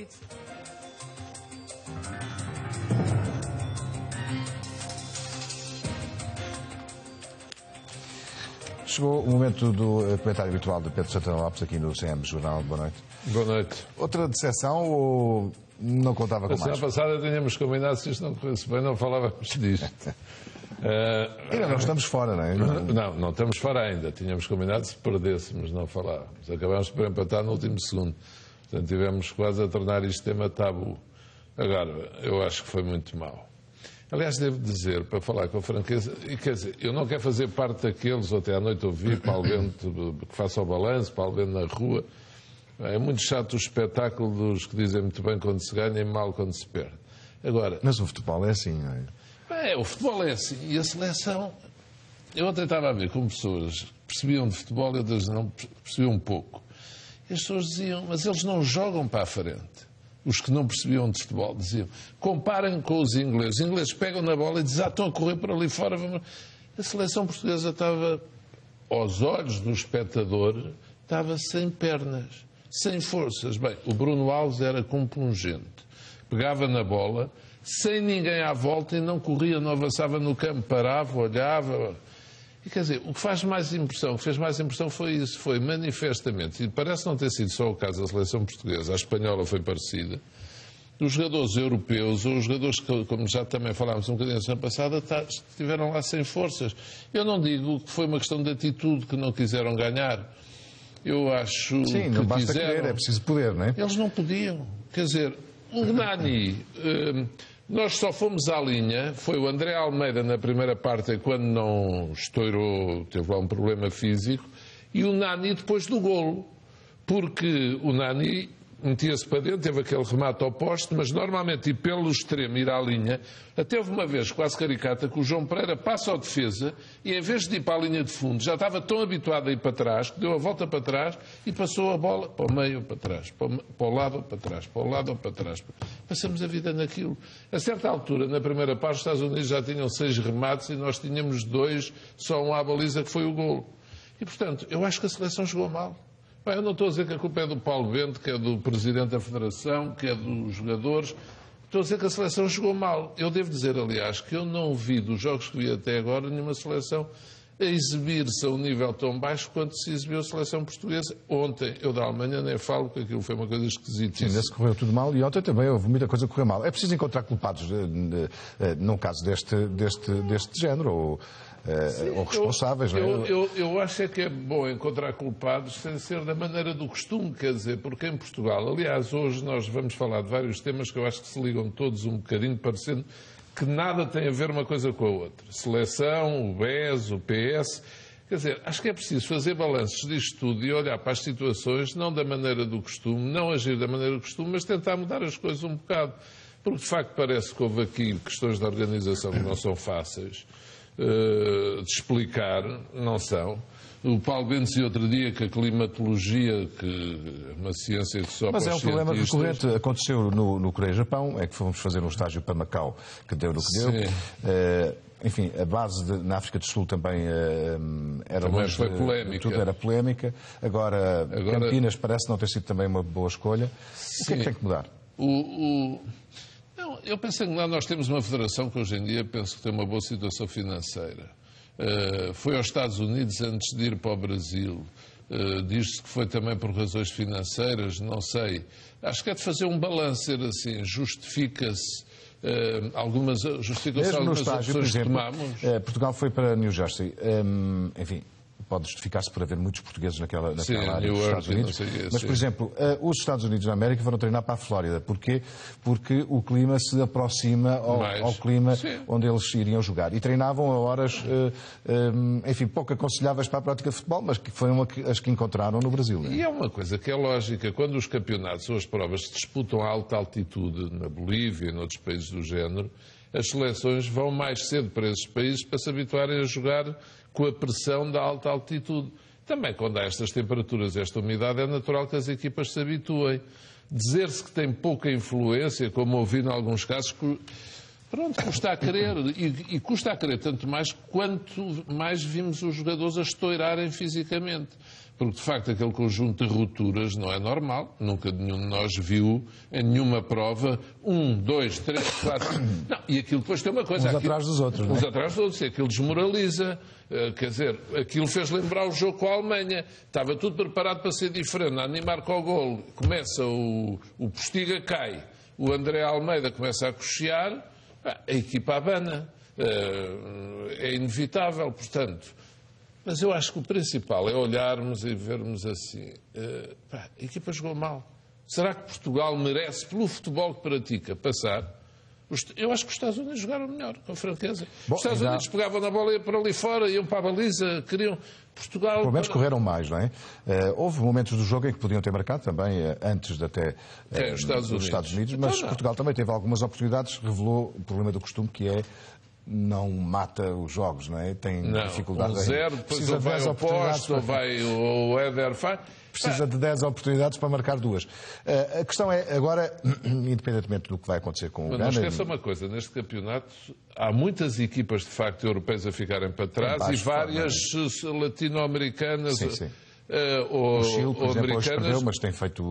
noite. Chegou o momento do comentário habitual de Pedro Santana Lopes aqui no CM Jornal. Boa noite. Boa noite. Outra decepção ou não contava com mais? A semana passada tínhamos combinado, se isto não corresse bem, não falávamos disto. Ainda não estamos fora, não é? Não estamos fora ainda. Tínhamos combinado, se perdêssemos, não falávamos. Acabámos por empatar no último segundo. Portanto, tivemos quase a tornar isto tema tabu. Agora, eu acho que foi muito mau. Aliás, devo dizer, para falar com a franqueza, e quer dizer, eu não quero fazer parte daqueles, ou até à noite ouvir, para alguém que faça o balanço, para alguém na rua. É muito chato o espetáculo dos que dizem muito bem quando se ganha e mal quando se perde. Agora, mas o futebol é assim, não é? O futebol é assim. E a seleção... Eu ontem estava a ver com pessoas que percebiam de futebol e outras não percebiam um pouco. E as pessoas diziam, mas eles não jogam para a frente. Os que não percebiam de futebol diziam, comparem com os ingleses. Os ingleses pegam na bola e dizem, estão a correr por ali fora. A seleção portuguesa estava, aos olhos do espectador, estava sem pernas, sem forças. Bem, o Bruno Alves era compungente. Pegava na bola, sem ninguém à volta e não corria, não avançava no campo, parava, olhava. E quer dizer, o que faz mais impressão, o que fez mais impressão foi isso, foi manifestamente, e parece não ter sido só o caso da seleção portuguesa, a espanhola foi parecida, os jogadores europeus, ou os jogadores que, como já também falámos um bocadinho na semana passada, estiveram lá sem forças. Eu não digo que foi uma questão de atitude, que não quiseram ganhar. Eu acho Sim, que não basta quiseram. querer, é preciso poder, não é? Eles não podiam. Quer dizer, o Nani... Nós só fomos à linha, foi o André Almeida na primeira parte, quando não estourou, teve lá um problema físico, e o Nani depois do golo, porque o Nani metia-se para dentro, teve aquele remate ao poste, mas normalmente ir pelo extremo, ir à linha, até houve uma vez, quase caricata, que o João Pereira passa ao defesa e em vez de ir para a linha de fundo, já estava tão habituado a ir para trás, que deu a volta para trás e passou a bola para o meio ou para trás, para o lado ou para trás, para o lado ou para trás. Passamos a vida naquilo. A certa altura, na primeira parte, os Estados Unidos já tinham 6 remates e nós tínhamos 2, só um à baliza que foi o golo. E, portanto, eu acho que a seleção jogou mal. Bem, eu não estou a dizer que a culpa é do Paulo Bento, que é do Presidente da Federação, que é dos jogadores. Estou a dizer que a seleção jogou mal. Eu devo dizer, aliás, que eu não vi dos jogos que vi até agora nenhuma seleção a exibir-se a um nível tão baixo quanto se exibiu a seleção portuguesa. Ontem, eu da Alemanha nem falo, porque aquilo foi uma coisa esquisitíssima. Sim, nesse correu tudo mal e ontem também houve muita coisa que correu mal. É preciso encontrar culpados num caso deste género, ou responsáveis, não é? Eu acho que é bom encontrar culpados sem ser da maneira do costume, quer dizer, porque em Portugal, aliás, hoje nós vamos falar de vários temas que eu acho que se ligam todos um bocadinho, parecendo que nada tem a ver uma coisa com a outra. Seleção, o BES, o PS. Quer dizer, acho que é preciso fazer balanços disto tudo e olhar para as situações, não da maneira do costume, não agir da maneira do costume, mas tentar mudar as coisas um bocado. Porque, de facto, parece que houve aqui questões de organização que não são fáceis de explicar, não são. O Paulo Bento dizia outro dia que a climatologia, que é uma ciência que só mas para é um os problema cientistas... recorrente. Aconteceu no Coreia-Japão, é que fomos fazer um estágio para Macau, que deu no que deu. Enfim, a base na África do Sul também era também longe, foi polémica. Tudo era polémica. Agora, Campinas parece não ter sido também uma boa escolha. O que é que tem que mudar? Não, eu penso que lá nós temos uma federação que hoje em dia penso que tem uma boa situação financeira. Foi aos Estados Unidos antes de ir para o Brasil. Diz-se que foi também por razões financeiras, não sei. Acho que é de fazer um balanço, ser assim, justifica-se algumas opções que tomamos. Portugal foi para New Jersey. Enfim, pode justificar-se por haver muitos portugueses naquela área dos Estados Unidos. Mas, por exemplo, os Estados Unidos da América foram treinar para a Flórida. Porquê? Porque o clima se aproxima ao clima onde eles iriam jogar. E treinavam a horas, enfim, pouco aconselháveis para a prática de futebol, mas que foram as que encontraram no Brasil. Né? E é uma coisa que é lógica. Quando os campeonatos ou as provas se disputam a alta altitude, na Bolívia e noutros países do género, as seleções vão mais cedo para esses países para se habituarem a jogar com a pressão da alta altitude. Também, quando há estas temperaturas, esta umidade, é natural que as equipas se habituem. Dizer-se que tem pouca influência, como ouvi em alguns casos, Pronto, custa a querer. E custa a querer tanto mais quanto mais vimos os jogadores a estourarem fisicamente. Porque, de facto, aquele conjunto de rupturas não é normal. Nunca nenhum de nós viu em nenhuma prova 1, 2, 3, 4... Não, e aquilo depois tem uma coisa... Uns atrás dos outros, não é? Uns atrás dos outros. E aquilo desmoraliza. Quer dizer, aquilo fez lembrar o jogo com a Alemanha. Estava tudo preparado para ser diferente. A animar com o golo. Começa o Postiga cai. O André Almeida começa a coxear. A equipa abana. É inevitável, portanto... Mas eu acho que o principal é olharmos e vermos assim, a equipa jogou mal. Será que Portugal merece, pelo futebol que pratica, passar? Eu acho que os Estados Unidos jogaram melhor, com franqueza. Os Estados Unidos pegavam na bola e iam para ali fora, iam para a baliza, queriam... Portugal... Pelo menos correram mais, não é? Houve momentos do jogo em que podiam ter marcado também, antes de até os Estados Unidos, mas então, Portugal também teve algumas oportunidades, revelou o problema do costume, que é... não mata os jogos, não é? Tem dificuldade. Um zero, depois ou vai ao posto, ou vai o Éder faz. Precisa de 10 oportunidades para marcar 2. A questão é, agora, independentemente do que vai acontecer com o Ghana... Não esqueça uma coisa, neste campeonato há muitas equipas, de facto, europeias a ficarem para trás e várias latino-americanas... Sim, sim. O Chile, por exemplo, hoje perdeu, mas tem feito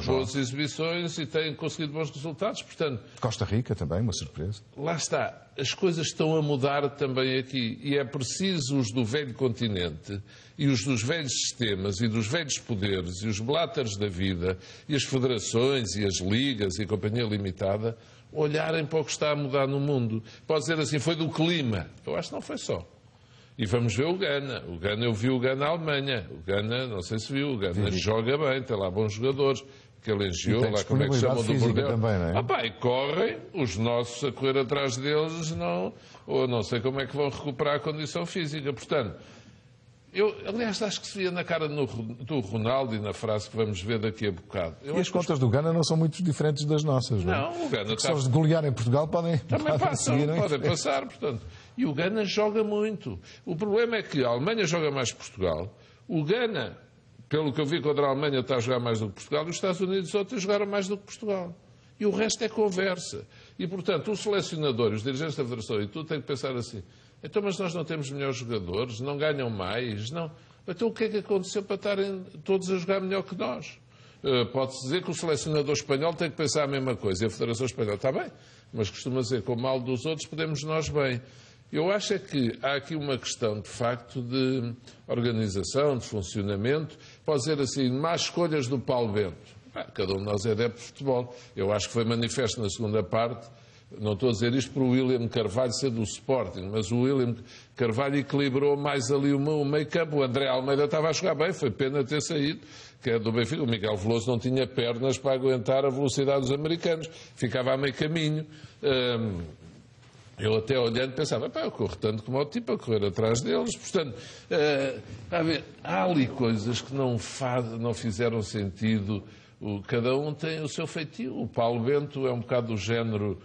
boas exibições e tem conseguido bons resultados, portanto... Costa Rica também, uma surpresa. Lá está. As coisas estão a mudar também aqui e é preciso os do velho continente e os dos velhos sistemas e dos velhos poderes e os blatters da vida e as federações e as ligas e a companhia limitada olharem para o que está a mudar no mundo. Pode dizer assim, foi do clima. Eu acho que não foi só. E vamos ver o Ghana. Eu vi o Ghana à Alemanha. O Ghana, não sei se viu, o Ghana joga bem, tem lá bons jogadores. Que ele engiou, lá como é que se chama do bordel. Também, não é? E correm, os nossos a correr atrás deles, ou não sei como é que vão recuperar a condição física. Portanto, aliás, acho que se via na cara do Ronaldo e na frase que vamos ver daqui a bocado. E as contas do Ghana não são muito diferentes das nossas, não é? Não, o Ghana está... Se eles golearem em Portugal, podem passar, portanto. E o Ghana joga muito. O problema é que a Alemanha joga mais que Portugal. O Ghana, pelo que eu vi contra a Alemanha, está a jogar mais do que Portugal. E os Estados Unidos outros jogaram mais do que Portugal. E o resto é conversa. E, portanto, o selecionador, os dirigentes da Federação e tudo têm que pensar assim. Então, mas nós não temos melhores jogadores? Não ganham mais? Não. Então, o que é que aconteceu para estarem todos a jogar melhor que nós? Pode-se dizer que o selecionador espanhol tem que pensar a mesma coisa. E a Federação Espanhola está bem, mas costuma dizer que com o mal dos outros podemos nós bem. Eu acho é que há aqui uma questão, de facto, de organização, de funcionamento. Pode dizer assim, más escolhas do Paulo Bento. Cada um de nós é adepto de futebol. Eu acho que foi manifesto na segunda parte. Não estou a dizer isto para o William Carvalho ser do Sporting, mas o William Carvalho equilibrou mais ali o meio campo. O André Almeida estava a jogar bem, foi pena ter saído, que é do Benfica. O Miguel Veloso não tinha pernas para aguentar a velocidade dos americanos. Ficava a meio caminho. Eu até olhando pensava, eu corro tanto como o tipo a correr atrás deles. Portanto, há ali coisas que não fizeram sentido. Cada um tem o seu feitio. O Paulo Bento é um bocado do género,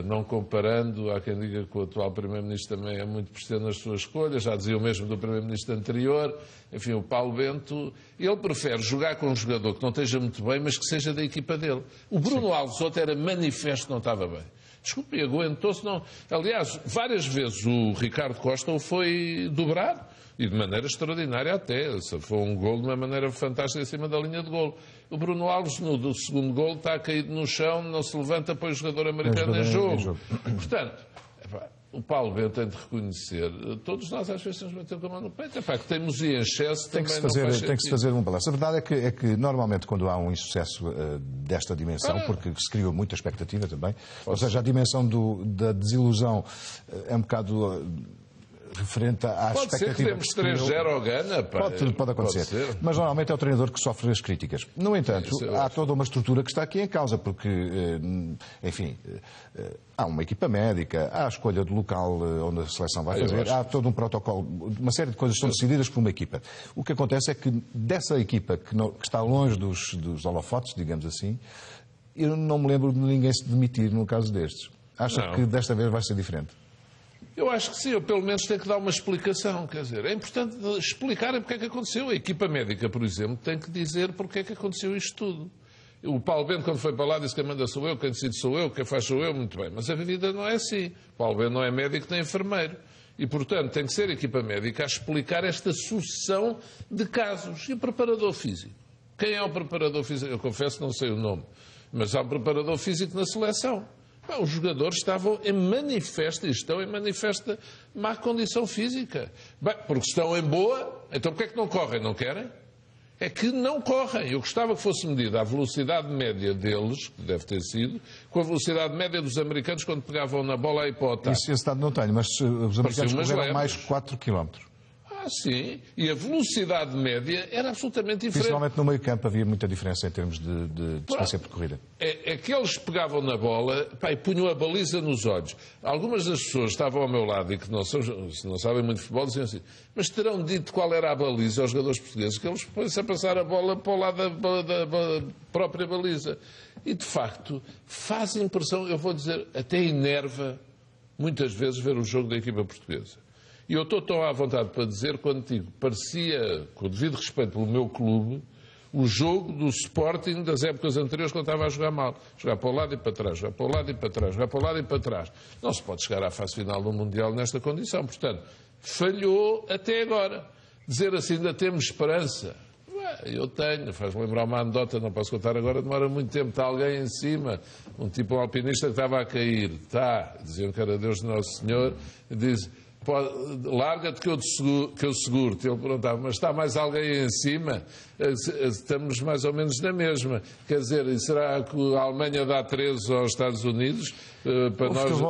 não comparando, há quem diga que o atual Primeiro-Ministro também é muito preciso nas suas escolhas, já dizia o mesmo do Primeiro-Ministro anterior. Enfim, o Paulo Bento, ele prefere jogar com um jogador que não esteja muito bem, mas que seja da equipa dele. O Bruno Alves outro era manifesto que não estava bem. Desculpe, aguentou-se, não. Aliás, várias vezes o Ricardo Costa o foi dobrar, e de maneira extraordinária até. Foi um golo de uma maneira fantástica em cima da linha de golo. O Bruno Alves, no segundo golo, está caído no chão, não se levanta, põe o jogador americano em jogo. Portanto, o Paulo Bento tem de reconhecer, todos nós às vezes temos de bater com a mão no peito, que teimosia em excesso tem que se fazer um balanço. A verdade é que normalmente quando há um insucesso desta dimensão, porque se criou muita expectativa também, ou seja, a dimensão da desilusão é um bocado referente à expectativa. Pode ser que demos 3-0 ao Ghana. Pode acontecer. Mas normalmente é o treinador que sofre as críticas. No entanto, há toda uma estrutura que está aqui em causa, porque, enfim, há uma equipa médica, há a escolha do local onde a seleção vai fazer, há todo um protocolo, uma série de coisas são decididas por uma equipa. O que acontece é que dessa equipa que está longe dos holofotes, digamos assim, eu não me lembro de ninguém se demitir no caso destes. Acha que desta vez vai ser diferente? Eu acho que sim, eu pelo menos tenho que dar uma explicação, quer dizer, é importante explicarem porque é que aconteceu. A equipa médica, por exemplo, tem que dizer porque é que aconteceu isto tudo. O Paulo Bento, quando foi para lá, disse que quem manda sou eu, quem decide sou eu, quem faz sou eu, muito bem. Mas a vida não é assim. O Paulo Bento não é médico nem enfermeiro. E, portanto, tem que ser a equipa médica a explicar esta sucessão de casos. E o preparador físico? Quem é o preparador físico? Eu confesso que não sei o nome. Mas há um preparador físico na seleção. Os jogadores estavam em manifesta, e estão em manifesta má condição física. Bem, porque estão em boa, então porquê é que não correm? Não querem? É que não correm. Eu gostava que fosse medida a velocidade média deles, que deve ter sido, com a velocidade média dos americanos quando pegavam na bola e para o ataque. Esse dado não tenho, mas os americanos correram mais 4 km. Sim, e a velocidade média era absolutamente diferente. Principalmente no meio campo havia muita diferença em termos de distância percorrida. É que eles pegavam na bola e punham a baliza nos olhos. Algumas das pessoas que estavam ao meu lado e que não sabem muito de futebol diziam assim, mas terão dito qual era a baliza aos jogadores portugueses, que eles põem-se a passar a bola para o lado da própria baliza. E, de facto, faz impressão, eu vou dizer, até enerva muitas vezes ver o jogo da equipa portuguesa. E eu estou tão à vontade para dizer, quando digo, parecia, com o devido respeito pelo meu clube, o jogo do Sporting das épocas anteriores, quando estava a jogar mal. Jogar para o lado e para trás, jogar para o lado e para trás, jogar para o lado e para trás. Não se pode chegar à fase final do Mundial nesta condição. Portanto, falhou até agora. Dizer assim, ainda temos esperança. Eu tenho, faz-me lembrar uma anedota, não posso contar agora, demora muito tempo, está alguém em cima, um tipo alpinista que estava a cair. Diziam que era Deus Nosso Senhor, diz... larga-te que eu seguro-te. Ele perguntava, mas está mais alguém em cima? Estamos mais ou menos na mesma. Quer dizer, será que a Alemanha dá 13 aos Estados Unidos? Para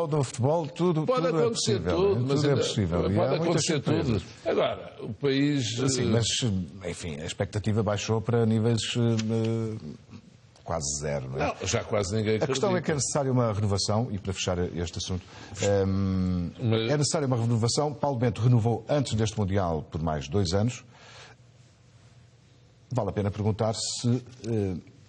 no futebol tudo acontecer tudo, mas tudo é possível. Pode acontecer tudo. Agora, o país... Sim, mas, enfim, a expectativa baixou para níveis... quase zero, não é? Não, já quase ninguém acredita. A questão é que é necessária uma renovação, e para fechar este assunto, é necessária uma renovação. Paulo Bento renovou antes deste Mundial por mais 2 anos. Vale a pena perguntar se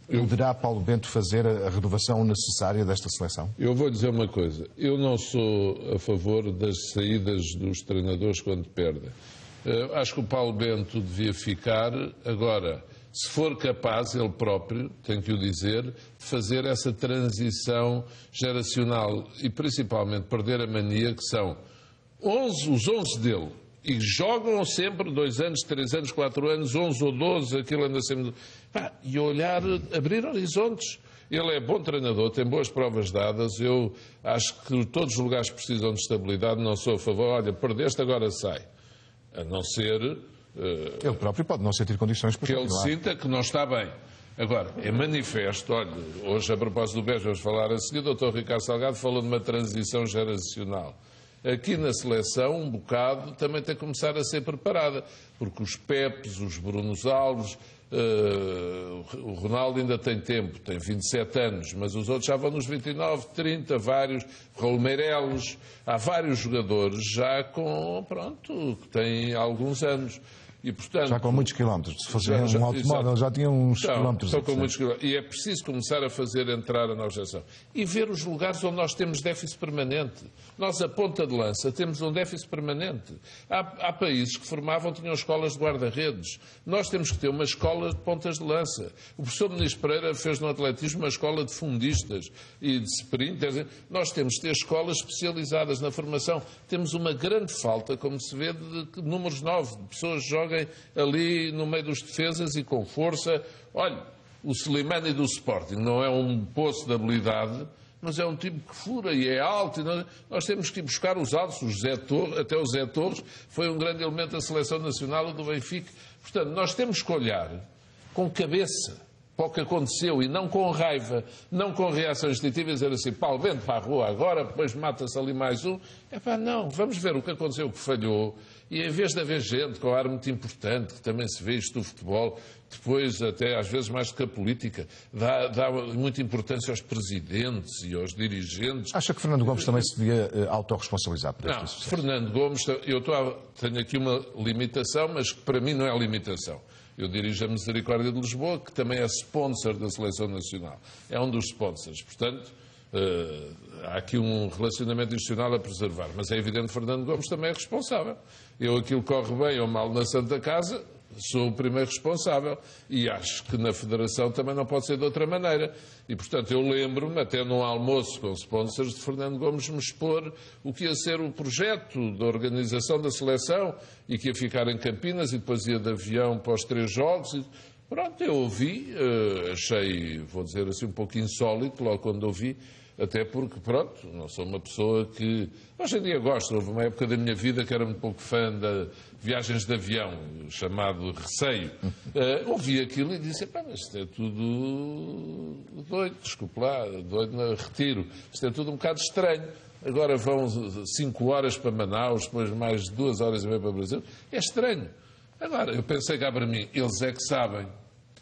poderá Paulo Bento fazer a renovação necessária desta seleção? Eu vou dizer uma coisa. Eu não sou a favor das saídas dos treinadores quando perdem. Acho que o Paulo Bento devia ficar. Agora, se for capaz, ele próprio, tenho que o dizer, de fazer essa transição geracional e principalmente perder a mania que são os 11 dele, e jogam sempre 2 anos, 3 anos, 4 anos, 11 ou 12, aquilo anda sempre... E olhar, abrir horizontes. Ele é bom treinador, tem boas provas dadas, eu acho que todos os lugares precisam de estabilidade, não sou a favor, olha, perdeste, agora sai. A não ser... ele próprio pode não sentir condições para continuar. Que ele sinta que não está bem. Agora, é manifesto, olha, hoje a propósito do BES, vamos falar a seguir, o Dr. Ricardo Salgado falou de uma transição geracional. Aqui na seleção, um bocado, também tem que começar a ser preparada, porque os Pepes, os Brunos Alves, o Ronaldo ainda tem tempo, tem 27 anos, mas os outros já vão nos 29, 30, vários, Raul Meireles, há vários jogadores já que têm alguns anos. E, portanto, já com muitos quilómetros. Se fosse um automóvel, já tinha uns quilómetros. Com muitos quilómetros. E é preciso começar a fazer entrar a nova geração. E ver os lugares onde nós temos déficit permanente. Nós, a ponta de lança, temos um déficit permanente. Há países que tinham escolas de guarda-redes. Nós temos que ter uma escola de pontas de lança. O professor Ministro Pereira fez no atletismo uma escola de fundistas e de sprinters. Nós temos que ter escolas especializadas na formação. Temos uma grande falta, como se vê, de números 9, de pessoas que jogam ali no meio dos defesas e com força. Olha, o Slimani do Sporting não é um poço de habilidade, mas é um tipo que fura e é alto. E nós temos que ir buscar os altos, até o Zé Torres foi um grande elemento da seleção nacional do Benfica. Portanto, nós temos que olhar com cabeça para o que aconteceu e não com raiva, não com reação instintiva e dizer assim, Paulo, vende para a rua agora, depois mata-se ali mais um. Não, vamos ver o que aconteceu, o que falhou. E em vez de haver gente com ar muito importante, que também se vê isto do futebol, depois até às vezes mais do que a política, dá muita importância aos presidentes e aos dirigentes. Acha que Fernando Gomes também se devia autorresponsabilizar por este sucesso? Fernando Gomes, tenho aqui uma limitação, mas que para mim não é limitação. Eu dirijo a Misericórdia de Lisboa, que também é sponsor da Seleção Nacional. É um dos sponsors. Portanto, há aqui um relacionamento institucional a preservar. Mas é evidente que Fernando Gomes também é responsável. Aquilo corre bem ou mal na Santa Casa, sou o primeiro responsável e acho que na Federação também não pode ser de outra maneira. E, portanto, eu lembro-me, até num almoço com sponsors, de Fernando Gomes me expor o que ia ser o projeto da organização da seleção e que ia ficar em Campinas e depois ia de avião para os 3 jogos. E, pronto, eu ouvi, achei, vou dizer assim, um pouco insólito logo quando ouvi, até porque, pronto, não sou uma pessoa que... Hoje em dia gosto, houve uma época da minha vida que era um pouco fã de viagens de avião, chamado receio. Ouvi aquilo e disse, pá, mas isto é tudo doido, desculpe lá, doido no retiro. Isto é tudo um bocado estranho. Agora vão 5 horas para Manaus, depois mais 2 horas e meia para o Brasil. É estranho. Agora, eu pensei cá para mim, eles é que sabem.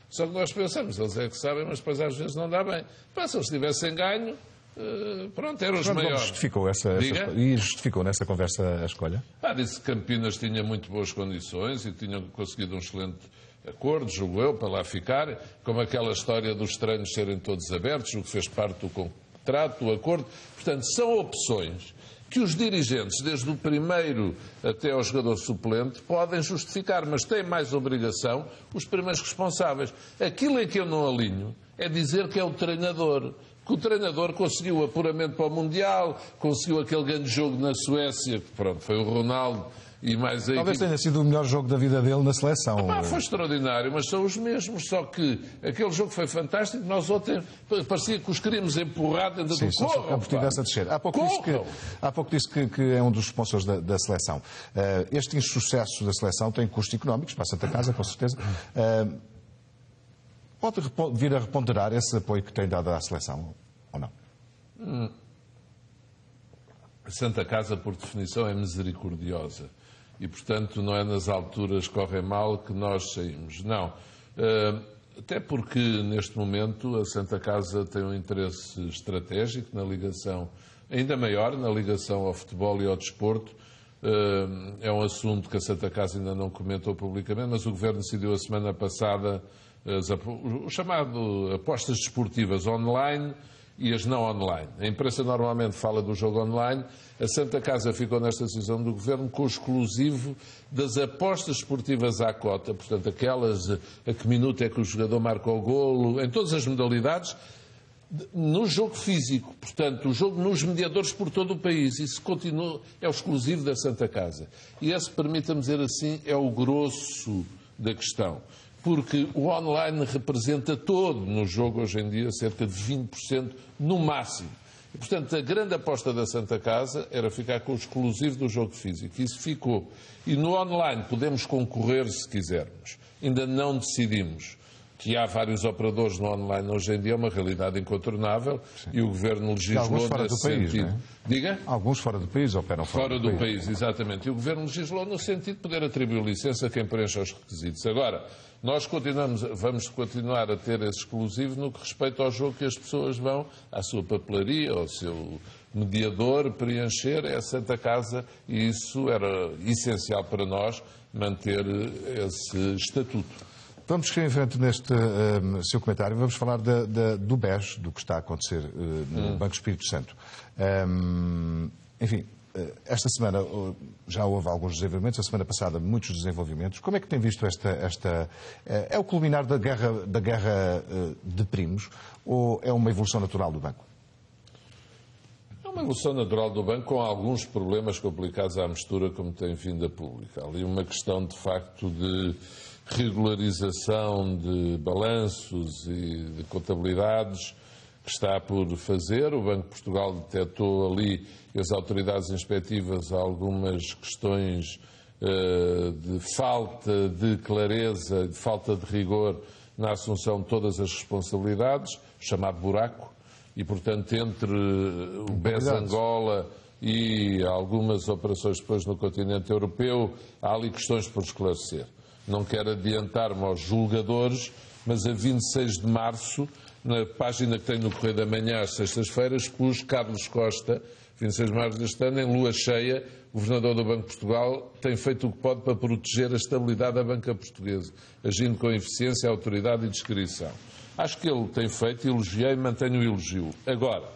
Só que nós pensamos, eles é que sabem, mas depois às vezes não dá bem. Pá, se eles tivessem ganho... pronto, eram os maiores. Justificou nessa conversa a escolha? Disse que Campinas tinha muito boas condições e tinham conseguido um excelente acordo, julgo eu, para lá ficar, como aquela história dos treinos serem todos abertos, o que fez parte do contrato, do acordo. Portanto, são opções que os dirigentes, desde o primeiro até ao jogador suplente, podem justificar, mas têm mais obrigação os primeiros responsáveis. Aquilo em que eu não alinho é dizer que é o treinador. Que o treinador conseguiu apuramento para o Mundial, conseguiu aquele grande jogo na Suécia, que pronto, foi o Ronaldo e mais aí. Talvez tenha sido o melhor jogo da vida dele na seleção. Foi extraordinário, mas são os mesmos, só que aquele jogo foi fantástico, nós ontem parecia que os queríamos empurrar dentro do corpo. A descer. Há pouco disse que é um dos sponsors da seleção. Este insucesso da seleção tem custos económicos para a Santa Casa, com certeza. Pode vir a reponderar esse apoio que tem dado à seleção, ou não? A Santa Casa, por definição, é misericordiosa. E, portanto, não é nas alturas que correm mal que nós saímos. Não. Até porque, neste momento, a Santa Casa tem um interesse estratégico na ligação, ainda maior, na ligação ao futebol e ao desporto. É um assunto que a Santa Casa ainda não comentou publicamente, mas o Governo decidiu a semana passada o chamado apostas desportivas online e as não online. A imprensa normalmente fala do jogo online. A Santa Casa ficou nesta decisão do Governo com o exclusivo das apostas esportivas à cota, portanto, aquelas a que minuto é que o jogador marca o golo, em todas as modalidades, no jogo físico, portanto, o jogo nos mediadores por todo o país. Isso continua, é o exclusivo da Santa Casa. E esse, permita-me dizer assim, é o grosso da questão. Porque o online representa todo no jogo hoje em dia, cerca de 20% no máximo. E, portanto, a grande aposta da Santa Casa era ficar com o exclusivo do jogo físico. Isso ficou. E no online podemos concorrer se quisermos. Ainda não decidimos. Que há vários operadores no online hoje em dia é uma realidade incontornável. Sim. E o Governo legislou nesse sentido. Não é? Diga? Alguns fora do país operam fora do país. Exatamente. E o Governo legislou no sentido de poder atribuir licença a quem preencha os requisitos. Agora, nós vamos continuar a ter esse exclusivo no que respeita ao jogo que as pessoas vão à sua papelaria, ao seu mediador preencher, é a Santa Casa, e isso era essencial para nós manter esse estatuto. Vamos seguir em frente neste seu comentário. Vamos falar do BES, do que está a acontecer no Banco Espírito Santo. Enfim, esta semana já houve alguns desenvolvimentos, a semana passada muitos desenvolvimentos. Como é que tem visto esta... É o culminar da guerra de primos ou é uma evolução natural do banco? É uma evolução natural do banco com alguns problemas complicados à mistura, como tem vindo a público. Há ali uma questão, de facto, de regularização de balanços e de contabilidades que está por fazer. O Banco de Portugal detectou ali, as autoridades inspectivas, algumas questões de falta de clareza, de falta de rigor na assunção de todas as responsabilidades, chamado buraco, e, portanto, entre o BES Angola e algumas operações depois no continente europeu, há ali questões por esclarecer. Não quero adiantar-me aos julgadores, mas a 26 de março, na página que tem no Correio da Manhã, às sextas-feiras, pus Carlos Costa, 26 de março deste ano, em lua cheia, o Governador do Banco de Portugal tem feito o que pode para proteger a estabilidade da banca portuguesa, agindo com eficiência, autoridade e discrição. Acho que ele tem feito, elogiei e mantenho o elogio. Agora,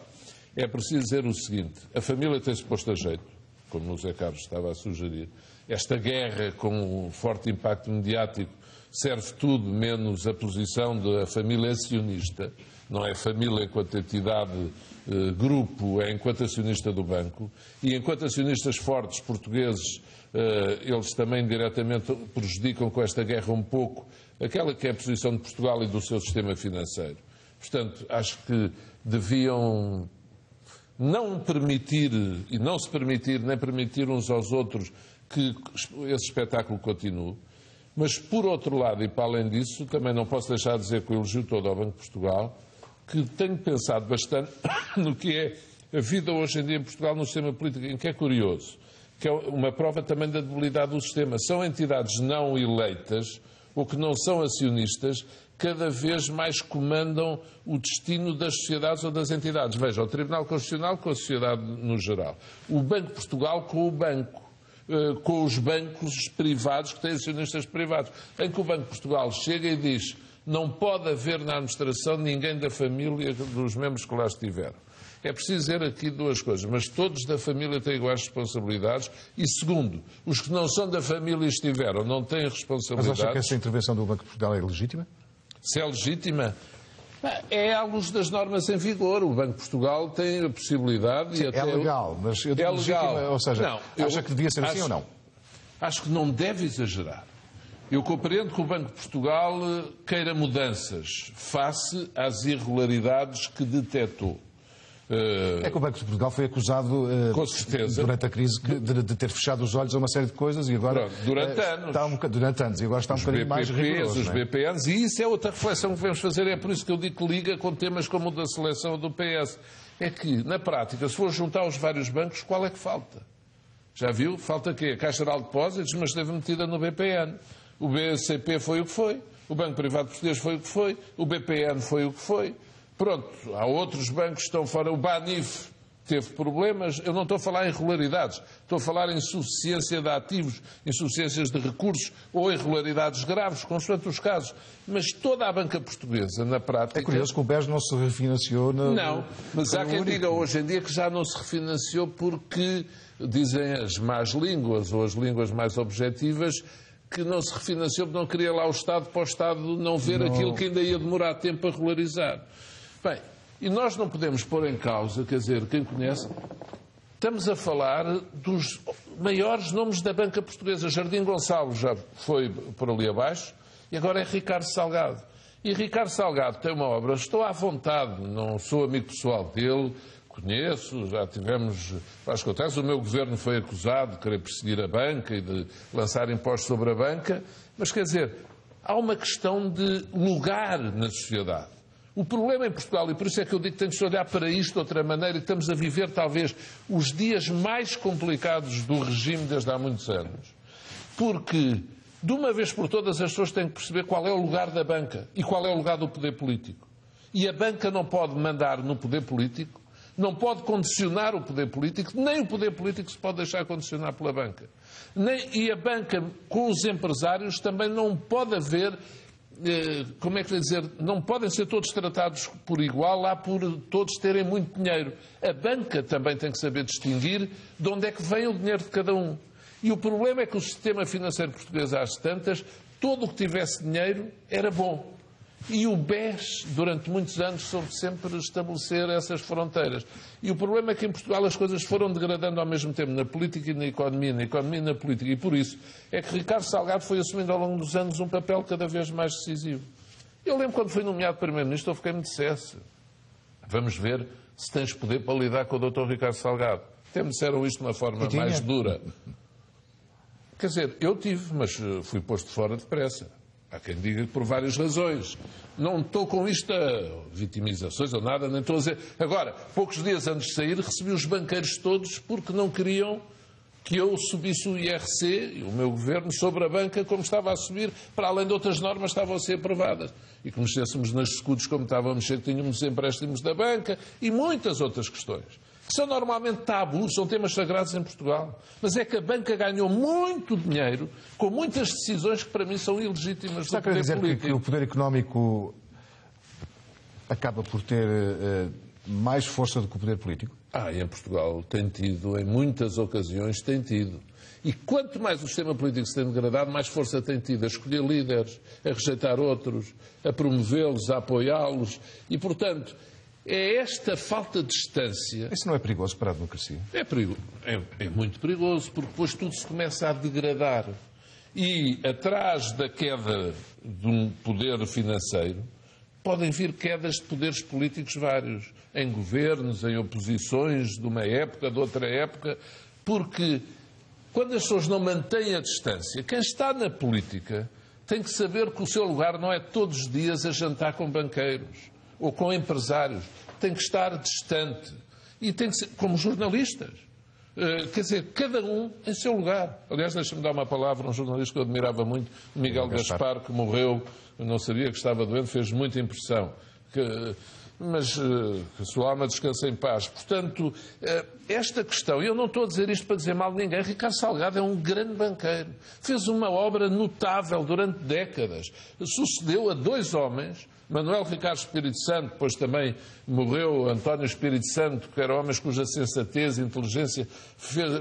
é preciso dizer o seguinte, a família tem-se posto a jeito, como o Zé Carlos estava a sugerir. Esta guerra com um forte impacto mediático serve tudo menos a posição da família acionista, não é família enquanto entidade, grupo, é enquanto acionista do banco, e enquanto acionistas fortes portugueses, eles também diretamente prejudicam com esta guerra um pouco aquela que é a posição de Portugal e do seu sistema financeiro. Portanto, acho que deviam não permitir, e não se permitir, nem permitir uns aos outros que esse espetáculo continue. Mas, por outro lado, e para além disso, também não posso deixar de dizer que o elogio todo ao Banco de Portugal, que tenho pensado bastante no que é a vida hoje em dia em Portugal no sistema político, em que é curioso, que é uma prova também da debilidade do sistema. São entidades não eleitas, ou que não são acionistas, cada vez mais comandam o destino das sociedades ou das entidades. Veja, o Tribunal Constitucional com a sociedade no geral, o Banco de Portugal com o banco, com os bancos privados que têm acionistas privados, em que o Banco de Portugal chega e diz: não pode haver na administração ninguém da família dos membros que lá estiveram. É preciso dizer aqui duas coisas, mas todos da família têm iguais responsabilidades e, segundo, os que não são da família e estiveram não têm responsabilidades. Mas acha que essa intervenção do Banco de Portugal é legítima? Se é legítima? É à luz das normas em vigor. O Banco de Portugal tem a possibilidade... Sim, é legal, mas eu digo legítima, ou seja, não, acha que devia ser assim ou não? Acho que não deve exagerar. Eu compreendo que o Banco de Portugal queira mudanças face às irregularidades que detectou. É que o Banco de Portugal foi acusado, com certeza, durante a crise, de ter fechado os olhos a uma série de coisas e agora... Pronto, durante anos. E agora está um bocadinho mais rigoroso. Os BPNs, e isso é outra reflexão que devemos fazer, é por isso que eu digo que liga com temas como o da seleção do PS. É que, na prática, se for juntar os vários bancos, qual é que falta? Já viu? Falta quê? A Caixa Geral de Depósitos, mas esteve metida no BPN. O BCP foi o que foi. O Banco Privado Português foi o que foi. O BPN foi o que foi. Pronto, há outros bancos que estão fora. O BANIF teve problemas. Eu não estou a falar em irregularidades. Estou a falar em insuficiência de ativos, insuficiências de recursos ou irregularidades graves, consoante os casos. Mas toda a banca portuguesa, na prática... É curioso que o BES não se refinanciou... Não, mas há quem diga hoje em dia que já não se refinanciou porque, dizem as más línguas ou as línguas mais objetivas, que não se refinanciou porque não queria lá o Estado para o Estado não ver aquilo que ainda ia demorar tempo a regularizar. Bem, e nós não podemos pôr em causa, quer dizer, quem conhece, estamos a falar dos maiores nomes da banca portuguesa. Jardim Gonçalves já foi por ali abaixo e agora é Ricardo Salgado. E Ricardo Salgado tem uma obra, estou à vontade, não sou amigo pessoal dele, conheço, já tivemos vários contactos. O meu governo foi acusado de querer perseguir a banca e de lançar impostos sobre a banca, mas quer dizer, há uma questão de lugar na sociedade. O problema em Portugal, e por isso é que eu digo que temos de olhar para isto de outra maneira, e estamos a viver talvez os dias mais complicados do regime desde há muitos anos, porque de uma vez por todas as pessoas têm que perceber qual é o lugar da banca e qual é o lugar do poder político. E a banca não pode mandar no poder político, não pode condicionar o poder político, nem o poder político se pode deixar condicionar pela banca. E a banca com os empresários também não pode haver... como é que lhe dizer, não podem ser todos tratados por igual, lá por todos terem muito dinheiro. A banca também tem que saber distinguir de onde é que vem o dinheiro de cada um. E o problema é que o sistema financeiro português, às tantas, todo o que tivesse dinheiro era bom. E o BES, durante muitos anos, soube sempre estabelecer essas fronteiras. E o problema é que em Portugal as coisas foram degradando ao mesmo tempo, na política e na economia e na política. E por isso é que Ricardo Salgado foi assumindo ao longo dos anos um papel cada vez mais decisivo. Eu lembro quando fui nomeado Primeiro-Ministro, eu fiquei me dissesse: vamos ver se tens poder para lidar com o Dr. Ricardo Salgado. Até me disseram isto de uma forma mais dura. Quer dizer, eu tive, mas fui posto fora depressa. Há quem diga que por várias razões. Não estou com isto a vitimizações ou nada, nem estou a dizer... Agora, poucos dias antes de sair, recebi os banqueiros todos porque não queriam que eu subisse o IRC e o meu governo sobre a banca como estava a subir, para além de outras normas que estavam a ser aprovadas. E que mexêssemos nas escudos como estavam a mexer, que tínhamos empréstimos da banca e muitas outras questões. Que são normalmente tabus, são temas sagrados em Portugal. Mas é que a banca ganhou muito dinheiro com muitas decisões que para mim são ilegítimas do poder político. Que o poder económico acaba por ter mais força do que o poder político? Em Portugal tem tido, em muitas ocasiões tem tido. E quanto mais o sistema político se tem degradado, mais força tem tido a escolher líderes, a rejeitar outros, a promovê-los, a apoiá-los. E, portanto, é esta falta de distância... Isso não é perigoso para a democracia? É perigoso. É muito perigoso, porque depois tudo se começa a degradar. E atrás da queda de um poder financeiro podem vir quedas de poderes políticos vários, em governos, em oposições, de uma época, de outra época, porque quando as pessoas não mantêm a distância, quem está na política tem que saber que o seu lugar não é todos os dias a jantar com banqueiros ou com empresários. Tem que estar distante. E tem que ser como jornalistas. Quer dizer, cada um em seu lugar. Aliás, deixa-me dar uma palavra a um jornalista que eu admirava muito, Miguel Gaspar, que morreu, eu não sabia que estava doente, fez muita impressão. Mas que a sua alma descanse em paz. Portanto, esta questão, e eu não estou a dizer isto para dizer mal de ninguém, Ricardo Salgado é um grande banqueiro. Fez uma obra notável durante décadas. Sucedeu a 2 homens, Manuel Ricardo Espírito Santo, depois também morreu António Espírito Santo, que eram homens cuja sensatez e inteligência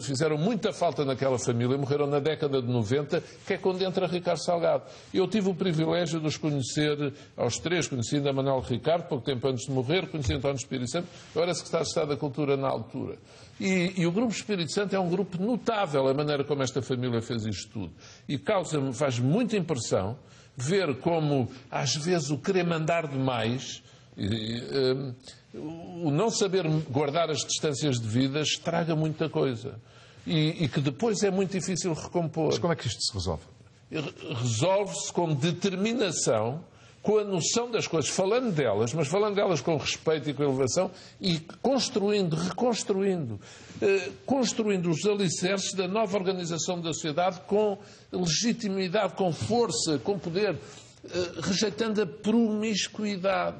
fizeram muita falta naquela família, morreram na década de 90, que é quando entra Ricardo Salgado. Eu tive o privilégio de os conhecer aos 3, conheci ainda Manuel Ricardo, pouco tempo antes de morrer, conheci António Espírito Santo, eu era secretário de Estado da Cultura na altura. E o Grupo Espírito Santo é um grupo notável, a maneira como esta família fez isto tudo. E faz muita impressão ver como, às vezes, o querer mandar demais, o não saber guardar as distâncias devidas, estraga muita coisa. E que depois é muito difícil recompor. Mas como é que isto se resolve? Resolve-se com determinação, com a noção das coisas, falando delas, mas falando delas com respeito e com elevação e construindo, reconstruindo, construindo os alicerces da nova organização da sociedade com legitimidade, com força, com poder, rejeitando a promiscuidade.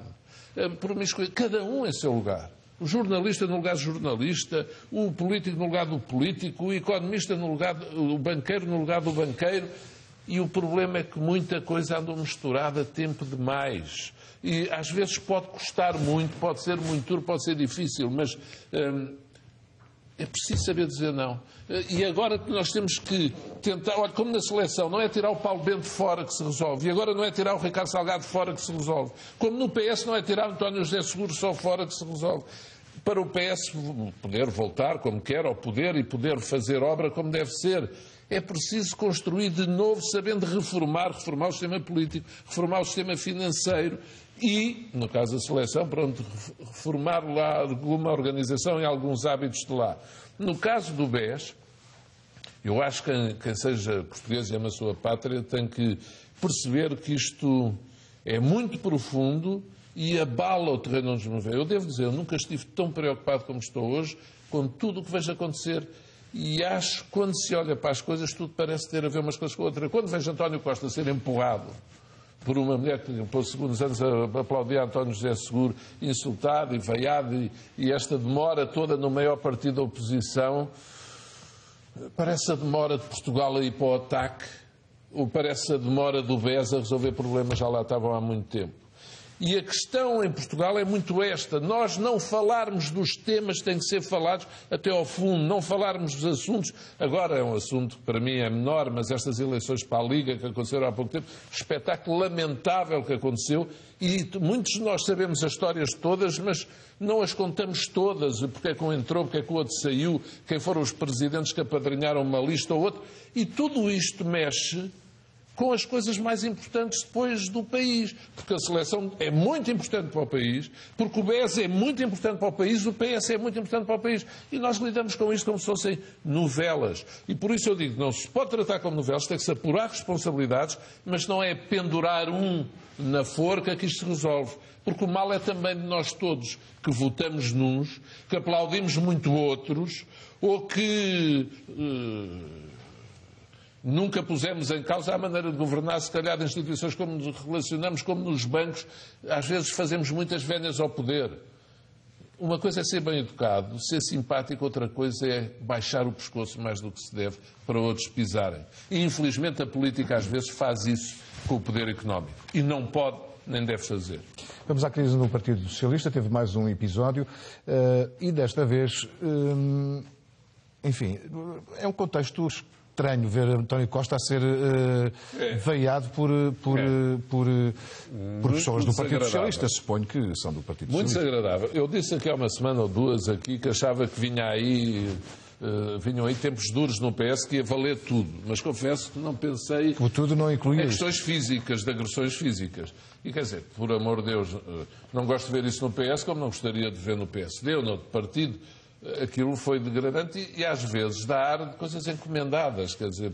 Cada um em seu lugar. O jornalista no lugar do jornalista, o político no lugar do político, o economista no lugar, o banqueiro no lugar do banqueiro. E o problema é que muita coisa anda misturada a tempo demais. E às vezes pode custar muito, pode ser muito duro, pode ser difícil, mas é preciso saber dizer não. E agora nós temos que tentar, olha, como na seleção, não é tirar o Paulo Bento fora que se resolve, e agora não é tirar o Ricardo Salgado fora que se resolve. Como no PS não é tirar o António José Seguro só fora que se resolve. Para o PS poder voltar como quer ao poder e poder fazer obra como deve ser, é preciso construir de novo, sabendo reformar o sistema político, reformar o sistema financeiro e, no caso da seleção, pronto, reformar lá alguma organização e alguns hábitos de lá. No caso do BES, eu acho que quem seja português e ama a sua pátria tem que perceber que isto é muito profundo e abala o terreno onde nos vê. Eu devo dizer, eu nunca estive tão preocupado como estou hoje com tudo o que vejo acontecer. E acho que quando se olha para as coisas, tudo parece ter a ver umas coisas com outras. Quando vejo António Costa ser empurrado por uma mulher que, por segundos anos, aplaudia António José Seguro, insultado e veiado, e esta demora toda no maior partido da oposição, parece a demora de Portugal a ir para o ataque, ou parece a demora do BES a resolver problemas que já lá estavam há muito tempo. E a questão em Portugal é muito esta. Nós não falarmos dos temas que têm que ser falados até ao fundo, não falarmos dos assuntos. Agora é um assunto que para mim é menor, mas estas eleições para a Liga que aconteceram há pouco tempo, espetáculo lamentável que aconteceu, e muitos de nós sabemos as histórias todas, mas não as contamos todas, porque é que um entrou, porque é que o outro saiu, quem foram os presidentes que apadrinharam uma lista ou outra, e tudo isto mexe com as coisas mais importantes depois do país. Porque a seleção é muito importante para o país, porque o BES é muito importante para o país, o PS é muito importante para o país. E nós lidamos com isto como se fossem novelas. E por isso eu digo, não se pode tratar como novelas, tem que se apurar responsabilidades, mas não é pendurar um na forca que isto se resolve. Porque o mal é também de nós todos, que votamos nuns, que aplaudimos muito outros, ou que nunca pusemos em causa a maneira de governar, se calhar, de instituições como nos relacionamos, como nos bancos. Às vezes fazemos muitas vénias ao poder. Uma coisa é ser bem educado, ser simpático, outra coisa é baixar o pescoço mais do que se deve para outros pisarem. E, infelizmente, a política às vezes faz isso com o poder económico. E não pode nem deve fazer. Vamos à crise no Partido Socialista, teve mais um episódio e desta vez, enfim, é um contexto estranho ver António Costa a ser veiado por pessoas do Partido Socialista, suponho que são do Partido Socialista. Muito desagradável. Eu disse aqui há uma semana ou duas aqui que achava que vinham aí tempos duros no PS que ia valer tudo, mas confesso que não pensei o tudo não incluía em questões físicas, de agressões físicas. E quer dizer, por amor de Deus, não gosto de ver isso no PS como não gostaria de ver no PSD ou no outro partido. Aquilo foi degradante e às vezes dá ar de coisas encomendadas, quer dizer,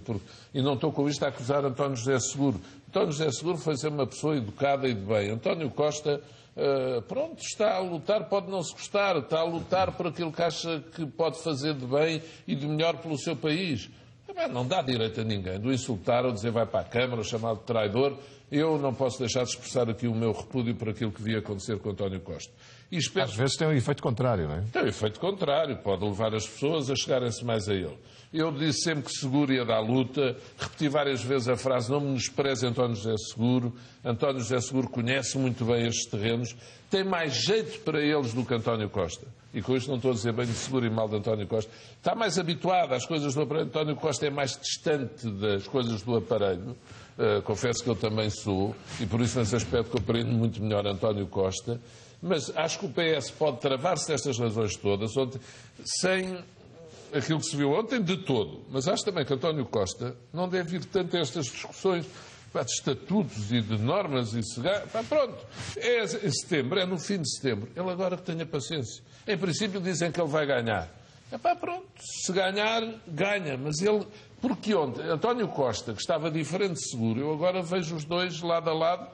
e não estou com isto a acusar António José Seguro. António José Seguro foi ser uma pessoa educada e de bem. António Costa, pronto, está a lutar, pode não se gostar, está a lutar por aquilo que acha que pode fazer de bem e de melhor pelo seu país. Não dá direito a ninguém de o insultar ou dizer vai para a Câmara, chamado de traidor. Eu não posso deixar de expressar aqui o meu repúdio por aquilo que via acontecer com António Costa. E às vezes tem um efeito contrário, não é? Tem um efeito contrário, pode levar as pessoas a chegarem-se mais a ele. Eu disse sempre que Seguro ia dar luta, repeti várias vezes a frase não menospreze António José Seguro. António José Seguro conhece muito bem estes terrenos, tem mais jeito para eles do que António Costa. E com isto não estou a dizer bem de Seguro e mal de António Costa. Está mais habituado às coisas do aparelho. António Costa é mais distante das coisas do aparelho. Confesso que eu também sou, e por isso nesse aspecto compreendo muito melhor António Costa. Mas acho que o PS pode travar-se destas razões todas, sem aquilo que se viu ontem, de todo. Mas acho também que António Costa não deve ir tanto a estas discussões de estatutos e de normas e pronto, é em setembro, é no fim de setembro. Ele agora que tenha paciência. Em princípio dizem que ele vai ganhar. Pronto, se ganhar, ganha. Mas ele... Porque ontem, António Costa, que estava diferente de Seguro, eu agora vejo os dois lado a lado,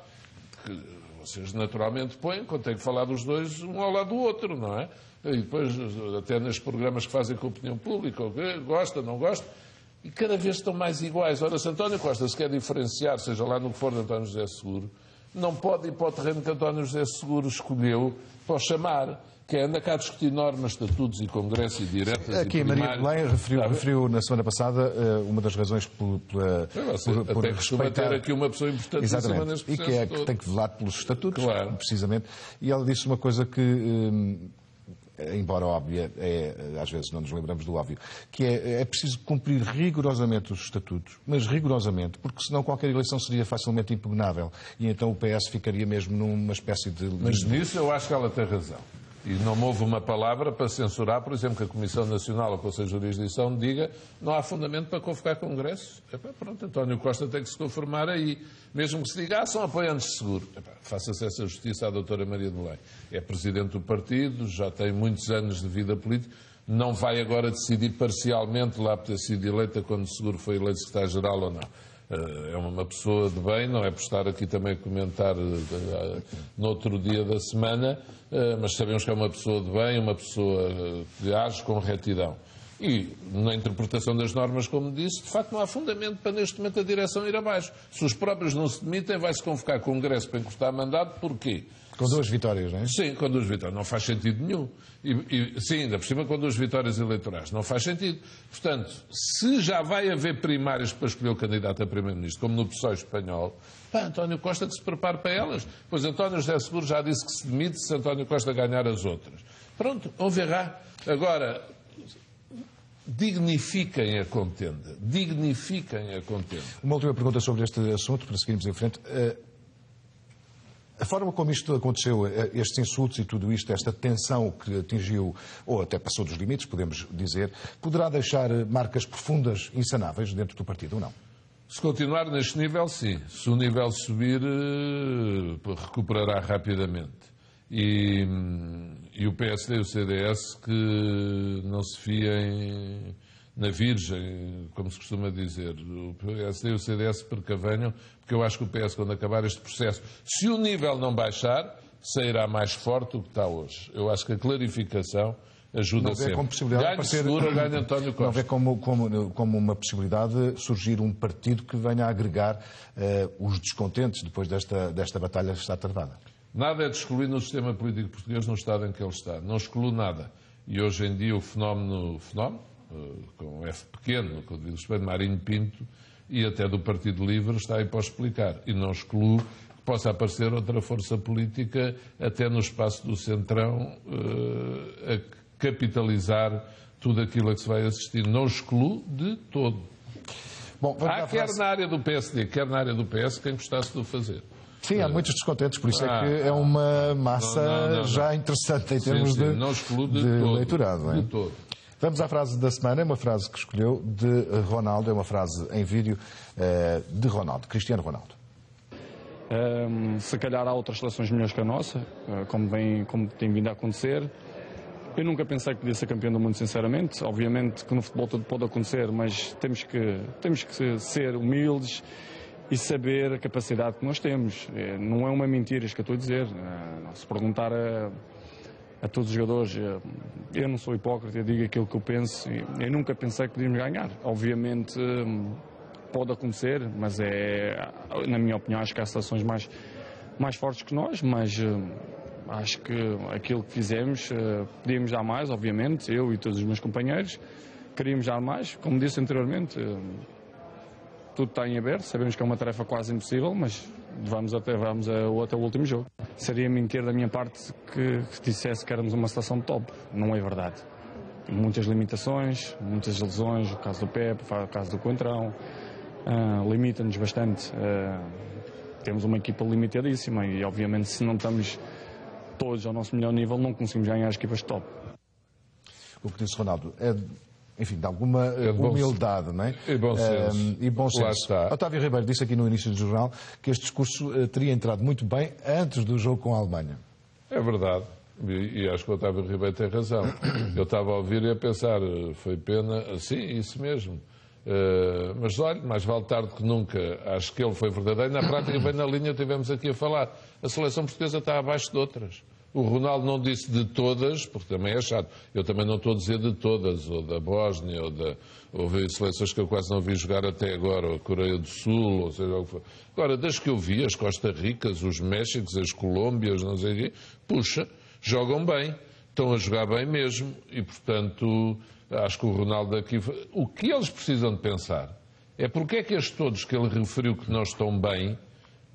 que vocês naturalmente põem, quando têm que falar dos dois, um ao lado do outro, não é? E depois, até nos programas que fazem com a opinião pública, gosta, não gosta, e cada vez estão mais iguais. Ora, se António Costa se quer diferenciar, seja lá no que for de António José Seguro, não pode ir para o terreno que António José Seguro escolheu para o chamar, que é andar cá a discutir normas, estatutos e congressos e diretas aqui e primários. Aqui Maria Belém referiu na semana passada uma das razões por respeitar... ter aqui uma pessoa importante nesse processo e que é que tem que velar pelos estatutos, claro. Precisamente. E ela disse uma coisa que... embora óbvia, às vezes não nos lembramos do óbvio, que é preciso cumprir rigorosamente os estatutos, mas rigorosamente, porque senão qualquer eleição seria facilmente impugnável e então o PS ficaria mesmo numa espécie de... Mas nisso eu acho que ela tem razão. E não houve uma palavra para censurar, por exemplo, que a Comissão Nacional ou o Conselho de Jurisdição diga não há fundamento para convocar congressos. Pronto, António Costa tem que se conformar aí. Mesmo que se diga, são apoiantes de Seguro. Faça-se essa justiça à doutora Maria de Belém. É presidente do partido, já tem muitos anos de vida política, não vai agora decidir parcialmente lá por ter sido eleita quando Seguro foi eleito secretário-geral ou não. É uma pessoa de bem, não é por estar aqui também a comentar no outro dia da semana, mas sabemos que é uma pessoa de bem, uma pessoa que age com retidão. E, na interpretação das normas, como disse, de facto não há fundamento para neste momento a direção ir abaixo. Se os próprios não se demitem, vai-se convocar congresso para encurtar mandato, porquê? Com 2 vitórias, não é? Sim, com 2 vitórias. Não faz sentido nenhum. Sim, ainda por cima com 2 vitórias eleitorais. Não faz sentido. Portanto, se já vai haver primárias para escolher o candidato a primeiro-ministro, como no PSOE espanhol, António Costa que se prepare para elas. Pois António José Seguro já disse que se demite se António Costa ganhar as outras. Pronto, vamos ver lá. Agora, dignifiquem a contenda. Dignifiquem a contenda. Uma última pergunta sobre este assunto, para seguirmos em frente. A forma como isto aconteceu, estes insultos e tudo isto, esta tensão que atingiu, ou até passou dos limites, podemos dizer, poderá deixar marcas profundas, insanáveis, dentro do partido ou não? Se continuar neste nível, sim. Se o nível subir, recuperará rapidamente. E o PSD e o CDS que não se fiem na Virgem, como se costuma dizer. O PSD e o CDS precavenham, porque eu acho que o PS, quando acabar este processo, se o nível não baixar, sairá mais forte do que está hoje. Eu acho que a clarificação ajuda sempre. Ganhe Seguro ou ganhe António Costa. Não vê como uma possibilidade surgir um partido que venha a agregar os descontentes depois desta batalha que está travada? Nada é de excluir no sistema político português no estado em que ele está. Não excluo nada. E hoje em dia o fenómeno com F pequeno, com o Espelho Marinho Pinto e até do Partido Livre está aí para explicar. E não excluo que possa aparecer outra força política, até no espaço do Centrão, a capitalizar tudo aquilo a que se vai assistir. Não excluo de todo. Bom, há quer na área do PSD, quer na área do PS, quem gostasse de o fazer. Sim, há muitos descontentes, por isso é que é uma massa já interessante em termos de leitorado. Não é? De todo. Vamos à frase da semana, é uma frase que escolheu de Ronaldo, é uma frase em vídeo de Ronaldo, Cristiano Ronaldo. Se calhar há outras seleções melhores que a nossa, como tem vindo a acontecer. Eu nunca pensei que podia ser campeão do mundo, sinceramente. Obviamente que no futebol tudo pode acontecer, mas temos que ser humildes e saber a capacidade que nós temos. Não é uma mentira isto que eu estou a dizer. Se perguntar a todos os jogadores, eu não sou hipócrita, eu digo aquilo que eu penso. Eu nunca pensei que podíamos ganhar. Obviamente pode acontecer, mas na minha opinião, acho que há seleções mais fortes que nós, mas acho que aquilo que fizemos, podíamos dar mais, obviamente, eu e todos os meus companheiros, queríamos dar mais, como disse anteriormente, tudo está em aberto, sabemos que é uma tarefa quase impossível, mas vamos até o último jogo. Seria mentira da minha parte que dissesse que éramos uma seleção de top, não é verdade. Muitas limitações, muitas lesões, o caso do Pepe, o caso do Coentrão, limita-nos bastante. Temos uma equipa limitadíssima e obviamente se não estamos todos ao nosso melhor nível, não conseguimos ganhar as equipas de top. O que disse Ronaldo é, enfim, de alguma humildade, não é? E bom senso. E bom senso. Otávio Ribeiro disse aqui no início do jornal que este discurso teria entrado muito bem antes do jogo com a Alemanha. É verdade. E acho que o Otávio Ribeiro tem razão. Eu estava a ouvir e a pensar, foi pena, sim, isso mesmo. Mas olha, mais vale tarde que nunca. Acho que ele foi verdadeiro. Na prática, bem na linha, tivemos aqui a falar. A seleção portuguesa está abaixo de outras. O Ronaldo não disse de todas, porque também é chato. Eu também não estou a dizer de todas, ou da Bósnia, houve seleções que eu quase não vi jogar até agora, ou a Coreia do Sul, ou seja o que for. Agora, das que eu vi, as Costa Ricas, os Méxicos, as Colômbias, não sei o quê, puxa, jogam bem, estão a jogar bem mesmo, e portanto, acho que o Ronaldo aqui... O que eles precisam de pensar é porque é que estes todos que ele referiu que não estão bem,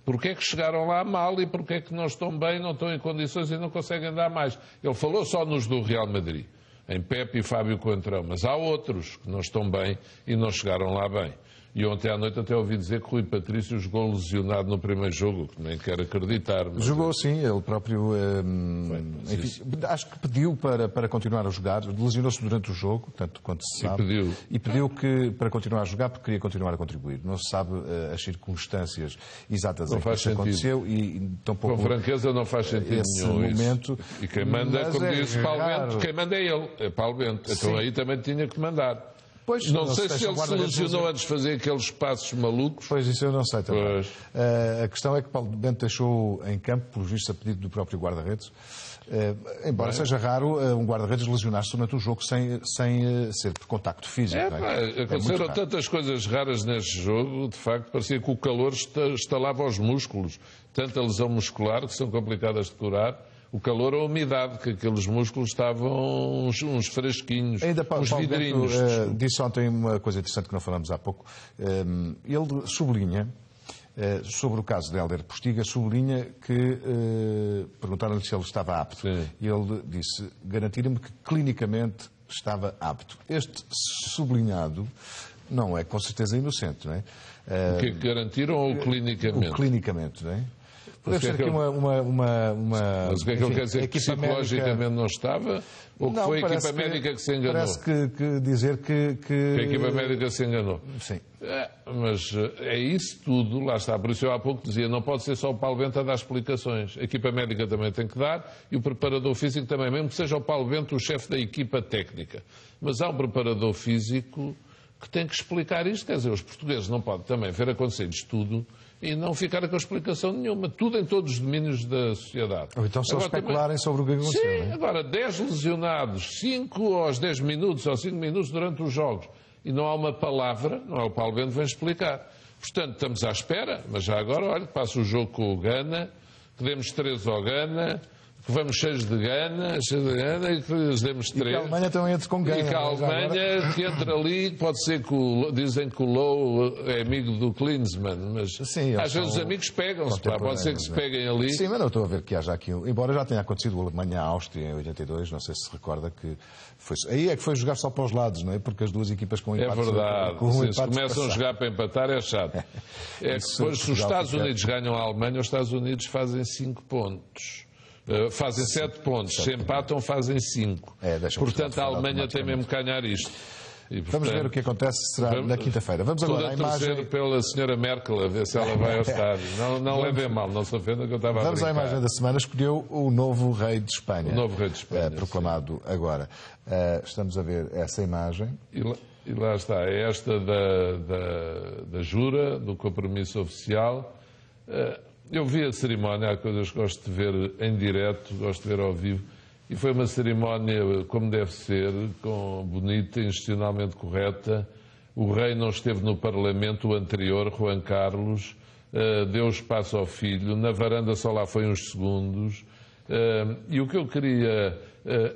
porque é que chegaram lá mal e porque é que não estão bem, não estão em condições e não conseguem dar mais. Ele falou só nos do Real Madrid, em Pepe e Fábio Coentrão, mas há outros que não estão bem e não chegaram lá bem. E ontem à noite até ouvi dizer que Rui Patrício jogou lesionado no primeiro jogo, que nem quero acreditar. Mas... Jogou sim, ele próprio, enfim, acho que pediu para continuar a jogar, lesionou-se durante o jogo, tanto quanto se sabe. E pediu para continuar a jogar porque queria continuar a contribuir. Não se sabe as circunstâncias exatas em que isso aconteceu e tampouco... Com franqueza não faz sentido nenhum momento. Isso. E quem manda, como disse Paulo Bento, quem manda é ele, é Paulo Bento. Então aí também tinha que mandar. Pois, não sei se ele se lesionou antes de fazer aqueles passos malucos. Pois, isso eu não sei também. A questão é que Paulo Bento deixou em campo, por visto, a pedido do próprio guarda-redes. Embora seja raro um guarda-redes lesionar-se durante o jogo sem ser por contacto físico. Aconteceram tantas coisas raras neste jogo, de facto, parecia que o calor estalava aos músculos. Tanta lesão muscular que são complicadas de curar. O calor ou a umidade, que aqueles músculos estavam uns fresquinhos, uns vidrinhos. Disse ontem uma coisa interessante que não falamos há pouco. Ele sublinha, sobre o caso de Hélder Postiga, sublinha que perguntaram-lhe se ele estava apto. Sim. E ele disse, garantiram-me que clinicamente estava apto. Este sublinhado não é com certeza inocente, não é? O que garantiram ou clinicamente? O clinicamente, não é? Deve ser aqui uma... Mas o que é que ele quer dizer? Que psicologicamente não estava? Ou que foi a equipa médica que se enganou? Parece que dizer que... A equipa médica se enganou. Sim. Mas é isso tudo, lá está. Por isso eu há pouco dizia, não pode ser só o Paulo Bento a dar explicações. A equipa médica também tem que dar e o preparador físico também, mesmo que seja o Paulo Bento o chefe da equipa técnica. Mas há um preparador físico que tem que explicar isto. Quer dizer, os portugueses não podem também ver acontecer isto tudo e não ficar com explicação nenhuma. Tudo em todos os domínios da sociedade. Ou então só especularem sobre o que aconteceu. Sim, não é? Agora 10 lesionados, 5 aos 10 minutos ou 5 minutos durante os jogos. E não há uma palavra, não é o Paulo Bento que vem explicar. Portanto, estamos à espera, mas já agora, olha, passa o jogo com o Ghana, que demos 3 ao Ghana, que vamos cheios de gana e que lhes demos 3. E que a Alemanha também entre com gana. E que a Alemanha que entra ali, pode ser que dizem que o Low é amigo do Klinsmann, mas sim, às vezes os amigos pegam-se, pode ser que se peguem ali. Sim, mas não estou a ver que haja aqui, embora já tenha acontecido a Alemanha-Áustria em 82, não sei se se recorda que foi, aí é que foi jogar só para os lados, não é? Porque as duas equipas com empate... É verdade, se começam a jogar para empatar é chato. É que depois se os Estados Unidos ganham a Alemanha, os Estados Unidos fazem 5 pontos. Fazem 7 pontos, se empatam fazem 5. Portanto, a Alemanha tem mesmo que ganhar isto. E, portanto, vamos ver o que acontece, será na quinta-feira. Vamos agora à imagem... pela senhora Merkel, a ver se ela vai ao estádio. Não levem mal, não se ofenda que eu estava Vamos à imagem da semana, escolheu o novo rei de Espanha. O novo rei de Espanha. Proclamado agora. Estamos a ver essa imagem. E lá está, é esta da jura, do compromisso oficial. Eu vi a cerimónia, há coisas que gosto de ver em direto, gosto de ver ao vivo, e foi uma cerimónia como deve ser, bonita, institucionalmente correta. O rei não esteve no Parlamento, o anterior, Juan Carlos, deu espaço ao filho, na varanda só lá foi uns segundos, e o que eu queria,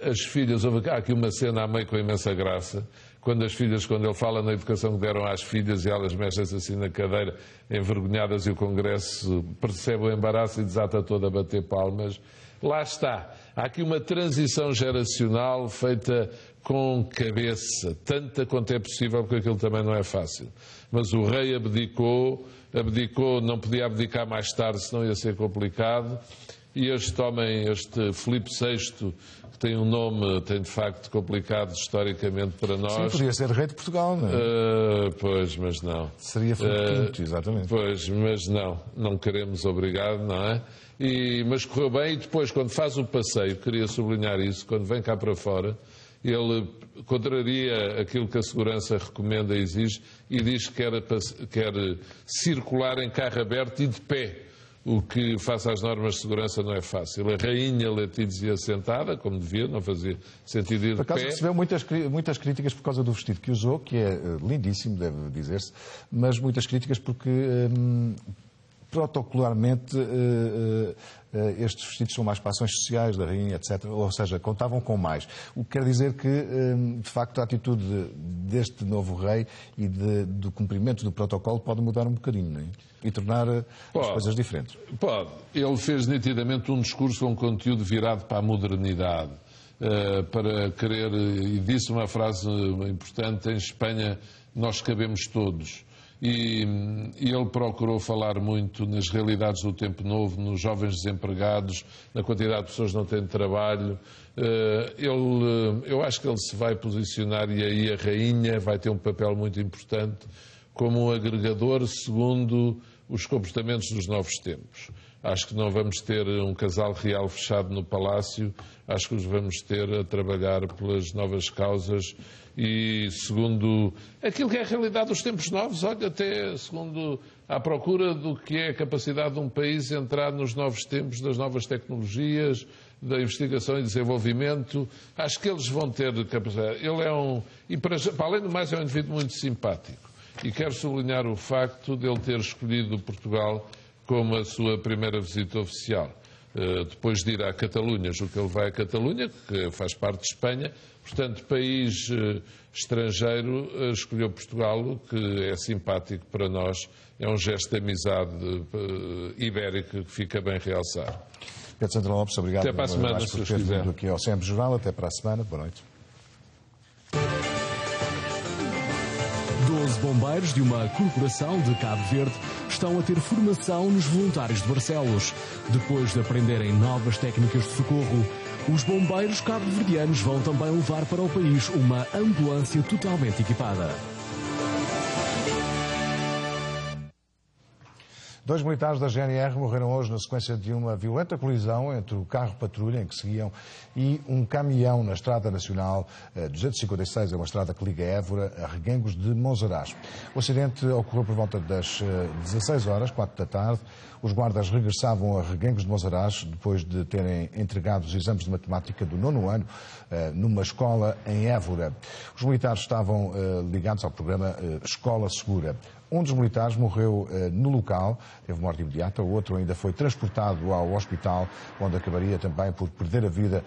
as filhas, há aqui uma cena à meio com imensa graça, quando ele fala na educação que deram às filhas e elas mexem-se assim na cadeira, envergonhadas, e o Congresso percebe o embaraço e desata toda a bater palmas. Lá está. Há aqui uma transição geracional feita com cabeça, tanta quanto é possível, porque aquilo também não é fácil. Mas o rei abdicou, não podia abdicar mais tarde, senão ia ser complicado. E este Filipe VI, que tem um nome, tem de facto complicado historicamente para nós. Sim, podia ser rei de Portugal, não é? Pois, mas não. Seria Filipe V, exatamente. Pois, mas não queremos, obrigado, não é? Mas correu bem, e depois, quando faz o passeio, queria sublinhar isso, quando vem cá para fora, ele contraria aquilo que a segurança recomenda e exige, e diz que quer circular em carro aberto e de pé. O que, face às normas de segurança, não é fácil. A rainha Letícia sentada, como devia, não fazia sentido ir de pé. Por acaso recebeu muitas críticas por causa do vestido que usou, que é lindíssimo, deve dizer-se, mas muitas críticas porque, protocolarmente, estes vestidos são mais para ações sociais da rainha, etc. Ou seja, contavam com mais. O que quer dizer que, de facto, a atitude deste novo rei e do cumprimento do protocolo pode mudar um bocadinho, não é? E tornar as coisas diferentes. Pode. Ele fez nitidamente um discurso com conteúdo virado para a modernidade, para querer, e disse uma frase importante, em Espanha nós cabemos todos. E ele procurou falar muito nas realidades do tempo novo, nos jovens desempregados, na quantidade de pessoas que não têm trabalho. Eu acho que ele se vai posicionar, e aí a rainha vai ter um papel muito importante, como um agregador segundo os comportamentos dos novos tempos. Acho que não vamos ter um casal real fechado no palácio, acho que os vamos ter a trabalhar pelas novas causas e segundo aquilo que é a realidade dos tempos novos, olha, até segundo à procura do que é a capacidade de um país entrar nos novos tempos, das novas tecnologias, da investigação e desenvolvimento. Acho que eles vão ter capacidade. Ele e para além do mais, é um indivíduo muito simpático. E quero sublinhar o facto de ele ter escolhido Portugal como a sua primeira visita oficial. Depois de ir à Catalunha, julgo que ele vai à Catalunha, que faz parte de Espanha, portanto, país estrangeiro, escolheu Portugal, que é simpático para nós, é um gesto de amizade ibérica que fica bem realçar. Pedro Santana Lopes, obrigado. Até para a semana, se Deus quiser. Aqui ao Sempre Jornal, até para a semana, boa noite. 12 bombeiros de uma corporação de Cabo Verde estão a ter formação nos voluntários de Barcelos. Depois de aprenderem novas técnicas de socorro, os bombeiros cabo-verdianos vão também levar para o país uma ambulância totalmente equipada. 2 militares da GNR morreram hoje na sequência de uma violenta colisão entre o carro-patrulha em que seguiam e um caminhão na Estrada Nacional 256, é uma estrada que liga Évora a Reguengos de Monsaraz. O acidente ocorreu por volta das 16 horas, 4 da tarde. Os guardas regressavam a Reguengos de Monsaraz depois de terem entregado os exames de matemática do 9º ano numa escola em Évora. Os militares estavam ligados ao programa Escola Segura. Um dos militares morreu no local, teve morte imediata. O outro ainda foi transportado ao hospital, onde acabaria também por perder a vida,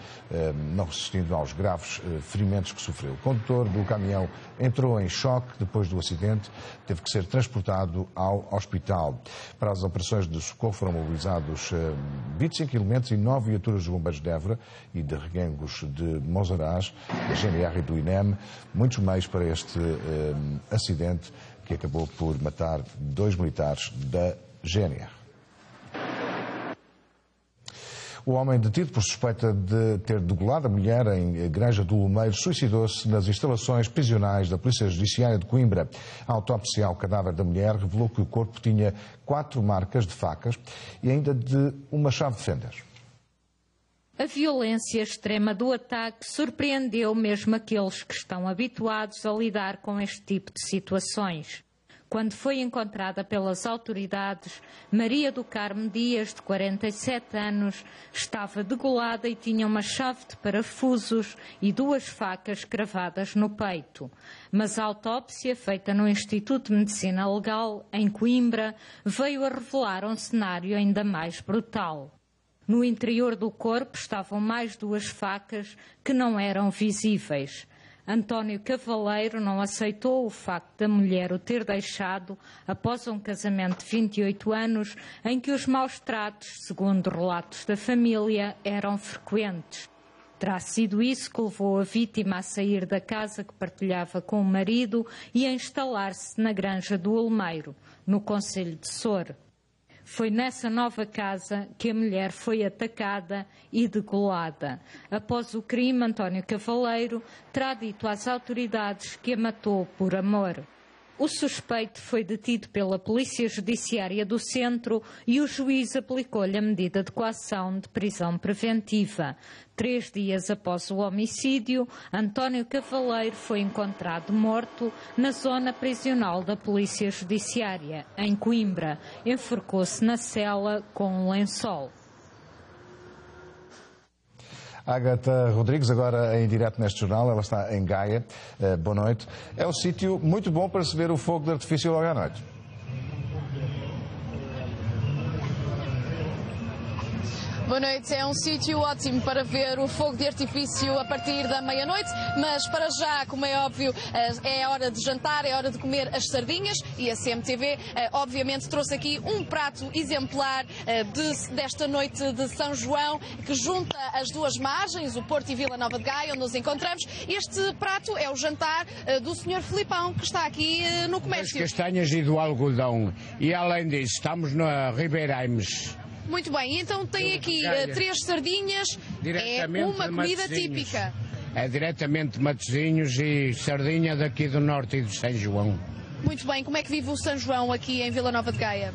não resistindo aos graves ferimentos que sofreu. O condutor do caminhão entrou em choque depois do acidente, teve que ser transportado ao hospital. Para as operações de socorro foram mobilizados 25 elementos e 9 viaturas dos bombeiros de Évora e de Reguengos de Monsaraz, da GNR e do INEM, muitos meios para este acidente que acabou por matar 2 militares da GNR. O homem detido por suspeita de ter degolado a mulher em Granja do Lumeiro suicidou-se nas instalações prisionais da Polícia Judiciária de Coimbra. A autópsia ao cadáver da mulher revelou que o corpo tinha 4 marcas de facas e ainda de uma chave de fendas. A violência extrema do ataque surpreendeu mesmo aqueles que estão habituados a lidar com este tipo de situações. Quando foi encontrada pelas autoridades, Maria do Carmo Dias, de 47 anos, estava degolada e tinha uma chave de parafusos e 2 facas cravadas no peito. Mas a autópsia, feita no Instituto de Medicina Legal, em Coimbra, veio a revelar um cenário ainda mais brutal. No interior do corpo estavam mais 2 facas que não eram visíveis. António Cavaleiro não aceitou o facto da mulher o ter deixado após um casamento de 28 anos em que os maus tratos, segundo relatos da família, eram frequentes. Terá sido isso que levou a vítima a sair da casa que partilhava com o marido e a instalar-se na Granja do Olmeiro, no concelho de Sor. Foi nessa nova casa que a mulher foi atacada e degolada. Após o crime, António Cavaleiro terá dito às autoridades que a matou por amor. O suspeito foi detido pela Polícia Judiciária do Centro e o juiz aplicou-lhe a medida de coação de prisão preventiva. 3 dias após o homicídio, António Cavaleiro foi encontrado morto na zona prisional da Polícia Judiciária, em Coimbra. Enforcou-se na cela com um lençol. Ágata Rodrigues, agora em direto neste jornal, ela está em Gaia. Boa noite. É um sítio muito bom para se ver o fogo de artifício logo à noite. Boa noite, é um sítio ótimo para ver o fogo de artifício a partir da meia-noite, mas para já, como é óbvio, é hora de jantar, é hora de comer as sardinhas e a CMTV, obviamente, trouxe aqui um prato exemplar desta noite de São João, que junta as 2 margens, o Porto e Vila Nova de Gaia, onde nos encontramos. Este prato é o jantar do Sr. Filipão, que está aqui no comércio. Das castanhas e do algodão. E além disso, estamos na Ribeiraimes. Muito bem, então tem aqui 3 sardinhas, é uma comida típica. É diretamente de Matosinhos e sardinha daqui do Norte e do São João. Muito bem, como é que vive o São João aqui em Vila Nova de Gaia?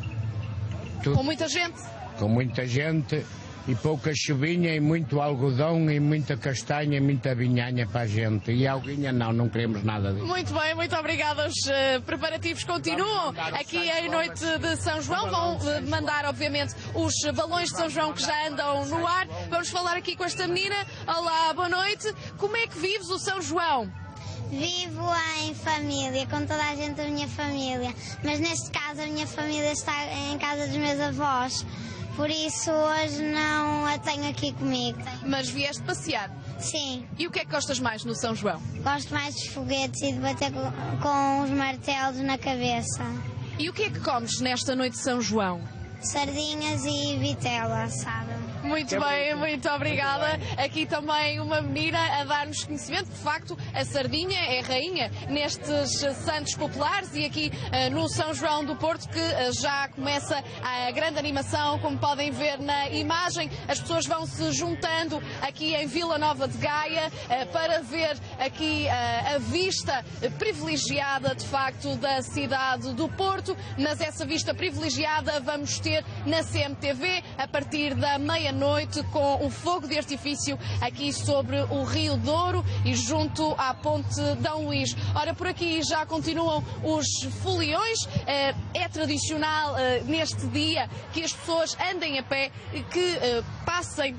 Tudo. Com muita gente? Com muita gente e pouca chuvinha e muito algodão e muita castanha e muita vinhanha para a gente. E alguinha não queremos nada disso. Muito bem, muito obrigada. Os preparativos continuam aqui em noite de São João. Vão mandar, obviamente, os balões de São João que já andam no ar. Vamos falar aqui com esta menina. Olá, boa noite. Como é que vives o São João? Vivo em família, com toda a gente da minha família. Mas neste caso a minha família está em casa dos meus avós. Por isso hoje não a tenho aqui comigo. Mas vieste passear? Sim. E o que é que gostas mais no São João? Gosto mais dos foguetes e de bater com os martelos na cabeça. E o que é que comes nesta noite de São João? Sardinhas e vitela, sabe? Muito bem, muito obrigada. Aqui também uma menina a dar-nos conhecimento. De facto, a sardinha é rainha nestes santos populares e aqui no São João do Porto, que já começa a grande animação, como podem ver na imagem. As pessoas vão se juntando aqui em Vila Nova de Gaia para ver aqui a vista privilegiada, de facto, da cidade do Porto. Mas essa vista privilegiada vamos ter na CMTV a partir da meia-noite com o fogo de artifício aqui sobre o Rio Douro e junto à Ponte Dom Luís. Ora, por aqui já continuam os foliões. É tradicional neste dia que as pessoas andem a pé e que passem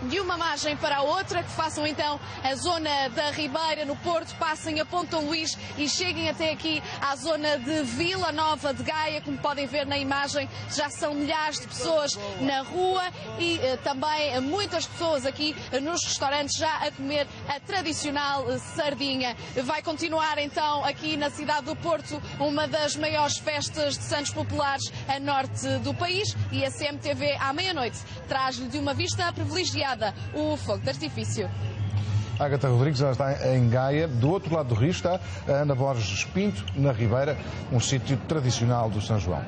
de uma margem para a outra, que façam então a zona da Ribeira no Porto, passem a Ponta Luís e cheguem até aqui à zona de Vila Nova de Gaia. Como podem ver na imagem, já são milhares de pessoas na rua e também muitas pessoas aqui nos restaurantes já a comer a tradicional sardinha. Vai continuar então aqui na cidade do Porto uma das maiores festas de Santos Populares a norte do país, e a CMTV à meia-noite traz-lhe de uma vista privilegiada o fogo de artifício. Ágata Rodrigues já está em Gaia. Do outro lado do rio está a Ana Borges Pinto, na Ribeira, um sítio tradicional do São João.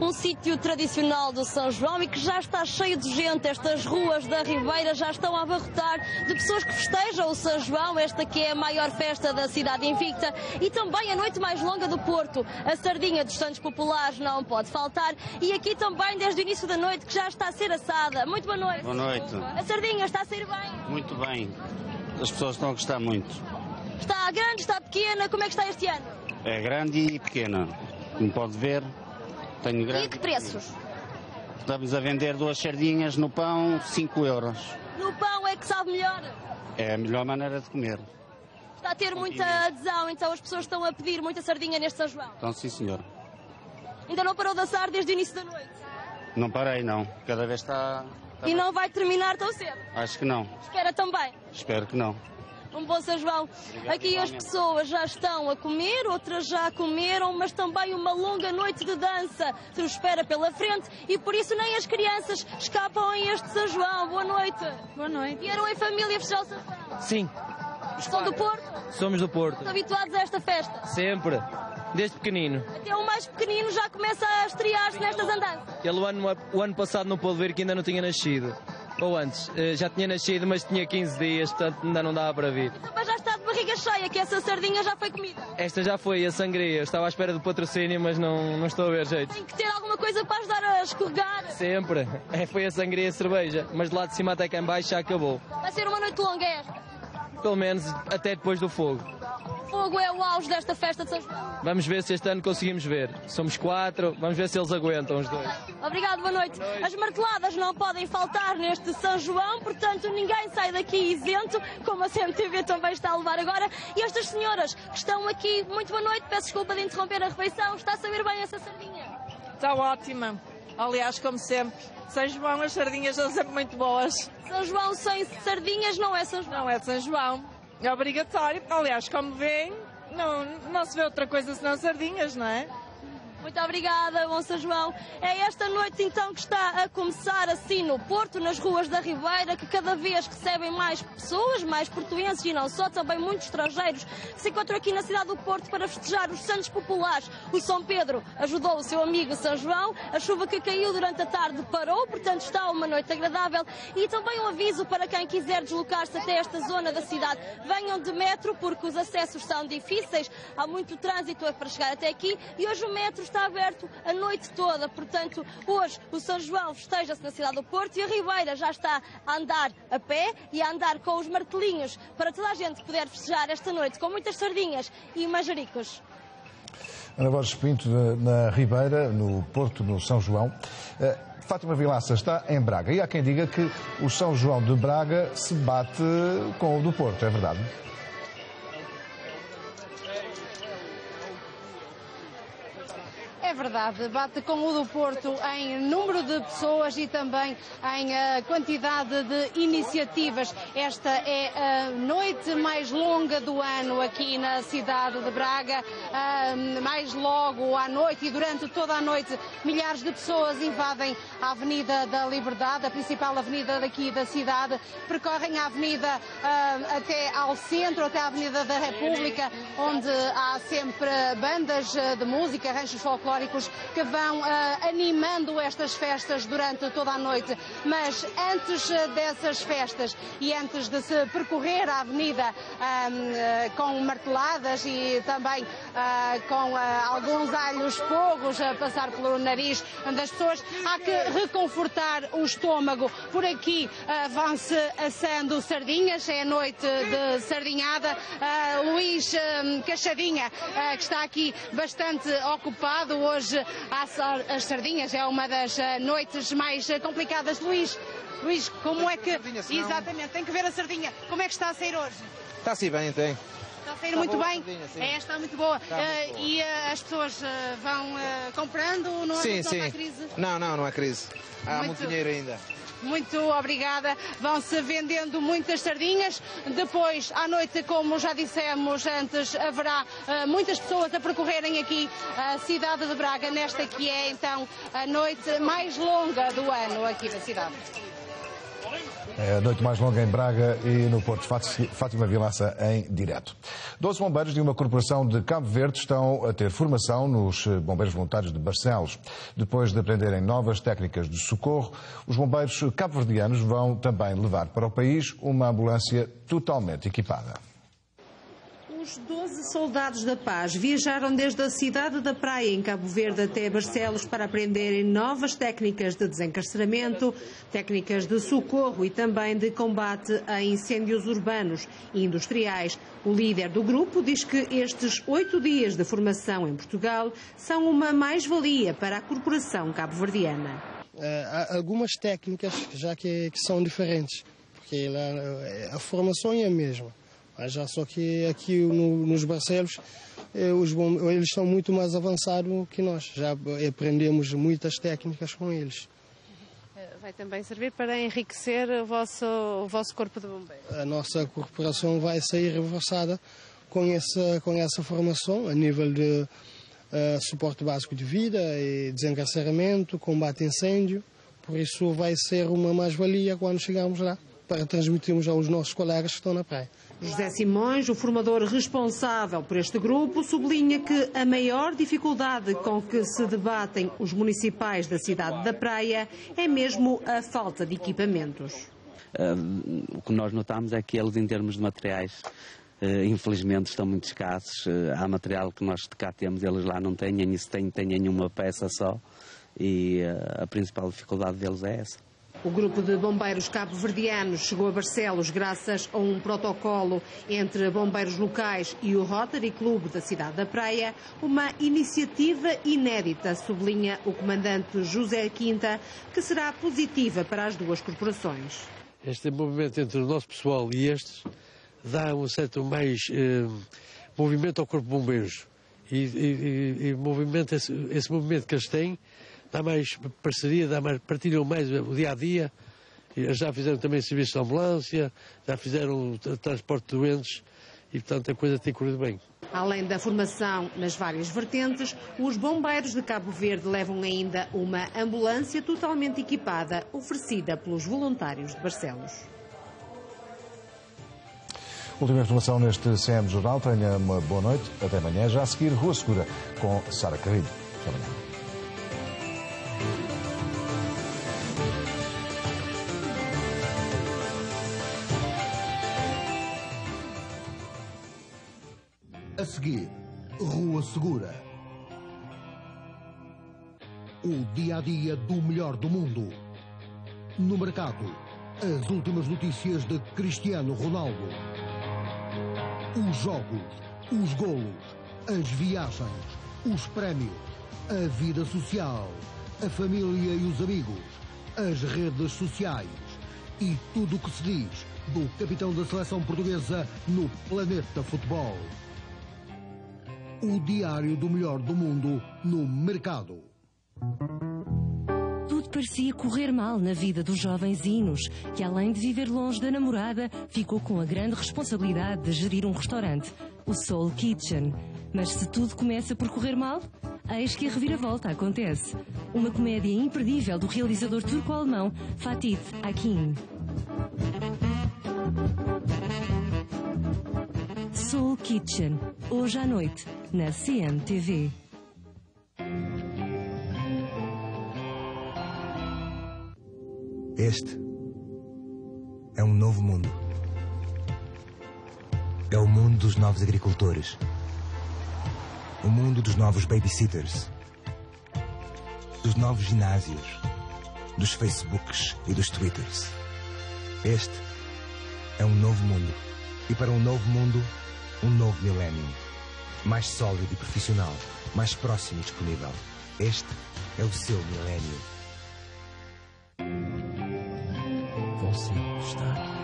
Um sítio tradicional do São João e que já está cheio de gente. Estas ruas da Ribeira já estão a abarrotar de pessoas que festejam o São João, esta que é a maior festa da cidade invicta, e também a noite mais longa do Porto. A sardinha dos Santos Populares não pode faltar, e aqui também desde o início da noite que já está a ser assada. Muito boa noite. Boa noite. A sardinha está a sair bem? Muito bem. As pessoas estão a gostar muito. Está grande, está pequena? Como é que está este ano? É grande e pequena. Como pode ver, tenho grande. E a que preços? Estamos a vender 2 sardinhas no pão, 5 euros. No pão é que sabe melhor? É a melhor maneira de comer. Está a ter muita adesão, então as pessoas estão a pedir muita sardinha neste São João? Então, sim, senhor. Ainda não parou de assar desde o início da noite? Não parei, não. Cada vez está... E não vai terminar tão cedo? Acho que não. Espera também? Espero que não. Um bom São João. Obrigado, aqui as pessoas já estão a comer, outras já comeram, mas também uma longa noite de dança se nos espera pela frente, e por isso nem as crianças escapam a este São João. Boa noite. Boa noite. Vieram em família festejar o São João? Sim. São do Porto? Somos do Porto. Estão habituados a esta festa? Sempre. Desde pequenino. Até o mais pequenino já começa a estrear-se nestas andanças. Ele o ano passado não pôde ver, que ainda não tinha nascido. Ou antes, já tinha nascido, mas tinha 15 dias, portanto ainda não dava para vir. Mas já está de barriga cheia, que essa sardinha já foi comida. Esta já foi, a sangria. Estava à espera do patrocínio, mas não estou a ver jeito. Tem que ter alguma coisa para ajudar a escorregar. Sempre. Foi a sangria e a cerveja, mas de lá de cima até cá em baixo já acabou. Vai ser uma noite longa esta? Pelo menos até depois do fogo. O fogo é o auge desta festa de São João. Vamos ver se este ano conseguimos ver. Somos 4, vamos ver se eles aguentam os 2. Obrigado, boa noite. As marteladas não podem faltar neste São João, portanto ninguém sai daqui isento, como a CMTV também está a levar agora. E estas senhoras que estão aqui, muito boa noite, peço desculpa de interromper a refeição, está a saber bem essa sardinha? Está ótima. Aliás, como sempre, São João, as sardinhas são sempre muito boas. São João sem sardinhas não é São João? Não é São João. É obrigatório. Aliás, como veem, não se vê outra coisa senão sardinhas, não é? Muito obrigada, bom São João. É esta noite então que está a começar assim no Porto, nas ruas da Ribeira, que cada vez recebem mais pessoas, mais portuenses e não só, também muitos estrangeiros, que se encontram aqui na cidade do Porto para festejar os Santos Populares. O São Pedro ajudou o seu amigo São João, a chuva que caiu durante a tarde parou, portanto está uma noite agradável, e também um aviso para quem quiser deslocar-se até esta zona da cidade. Venham de metro, porque os acessos são difíceis, há muito trânsito para chegar até aqui, e hoje o metro está aberto a noite toda, portanto hoje o São João festeja-se na cidade do Porto e a Ribeira já está a andar a pé e a andar com os martelinhos para toda a gente poder festejar esta noite com muitas sardinhas e manjericos. Ana Borges Pinto, na Ribeira, no Porto, no São João. Fátima Vilaça está em Braga e há quem diga que o São João de Braga se bate com o do Porto, é verdade? É verdade, bate com o do Porto em número de pessoas e também em quantidade de iniciativas. Esta é a noite mais longa do ano aqui na cidade de Braga. Mais logo à noite e durante toda a noite, milhares de pessoas invadem a Avenida da Liberdade, a principal avenida daqui da cidade, percorrem a avenida até ao centro, até a Avenida da República, onde há sempre bandas de música, ranchos folclóricos que vão animando estas festas durante toda a noite. Mas antes dessas festas e antes de se percorrer a avenida com marteladas e também com alguns alhos fogos a passar pelo nariz das pessoas, há que reconfortar o estômago. Por aqui vão-se assando sardinhas, é a noite de sardinhada. Luís Cachadinha, que está aqui bastante ocupado hoje assar as sardinhas. É uma das noites mais complicadas. Luís, como é que... Exatamente, tem que ver a sardinha. Como é que está a sair hoje? Está assim bem, tem. Está a sair muito bem? Está muito boa. E as pessoas vão comprando? Não sim, há crise? Não há crise. Há muito dinheiro ainda. Muito obrigada. Vão-se vendendo muitas sardinhas. Depois, à noite, como já dissemos antes, haverá muitas pessoas a percorrerem aqui a cidade de Braga, nesta que é, então, a noite mais longa do ano aqui da cidade. É a noite mais longa em Braga e no Porto. Fátima Vilaça em direto. 12 bombeiros de uma corporação de Cabo Verde estão a ter formação nos bombeiros voluntários de Barcelos. Depois de aprenderem novas técnicas de socorro, os bombeiros cabo-verdianos vão também levar para o país uma ambulância totalmente equipada. Os 12 soldados da paz viajaram desde a cidade da Praia, em Cabo Verde, até Barcelos para aprenderem novas técnicas de desencarceramento, técnicas de socorro e também de combate a incêndios urbanos e industriais. O líder do grupo diz que estes 8 dias de formação em Portugal são uma mais-valia para a corporação cabo-verdiana. Há algumas técnicas já que são diferentes, porque lá, a formação é a mesma. Já só que aqui nos Barcelos eles são muito mais avançados que nós. Já aprendemos muitas técnicas com eles. Vai também servir para enriquecer o vosso corpo de bombeiros? A nossa corporação vai sair reforçada com essa formação a nível de suporte básico de vida, e desencarceramento, combate a incêndio. Por isso vai ser uma mais-valia quando chegarmos lá, para transmitirmos aos nossos colegas que estão na praia. José Simões, o formador responsável por este grupo, sublinha que a maior dificuldade com que se debatem os municipais da cidade da Praia é mesmo a falta de equipamentos. O que nós notamos é que eles, em termos de materiais, infelizmente estão muito escassos. Há material que nós de cá temos, eles lá não têm, e se têm uma peça só, e a principal dificuldade deles é essa. O grupo de bombeiros cabo-verdianos chegou a Barcelos graças a um protocolo entre bombeiros locais e o Rotary Clube da cidade da Praia, uma iniciativa inédita, sublinha o comandante José Quinta, que será positiva para as duas corporações. Este movimento entre o nosso pessoal e estes dá um certo mais movimento ao corpo de bombeiros e movimento, esse movimento que eles têm dá mais parceria, partilham mais o dia-a-dia. Já fizeram também serviço de ambulância, já fizeram transporte de doentes e, portanto, a coisa tem corrido bem. Além da formação nas várias vertentes, os bombeiros de Cabo Verde levam ainda uma ambulância totalmente equipada, oferecida pelos voluntários de Barcelos. Última informação neste CM Jornal. Tenha uma boa noite. Até amanhã. Já a seguir, Rua Segura, com Sara Carrilho. Até amanhã. A seguir, Rua Segura. O dia-a-dia do melhor do mundo. No mercado, as últimas notícias de Cristiano Ronaldo. Os jogos, os golos, as viagens, os prémios, a vida social, a família e os amigos, as redes sociais e tudo o que se diz do capitão da seleção portuguesa no planeta futebol. O diário do melhor do mundo no mercado. Tudo parecia correr mal na vida do jovem Zinos, que além de viver longe da namorada, ficou com a grande responsabilidade de gerir um restaurante, o Soul Kitchen. Mas se tudo começa por correr mal, eis que a reviravolta acontece. Uma comédia imperdível do realizador turco-alemão Fatih Akin. Soul Kitchen, hoje à noite, na CMTV. Este é um novo mundo. É o mundo dos novos agricultores. O mundo dos novos babysitters. Dos novos ginásios. Dos Facebooks e dos Twitters. Este é um novo mundo. E para um novo mundo, um novo milénio. Mais sólido e profissional. Mais próximo e disponível. Este é o seu milénio. Você está aqui.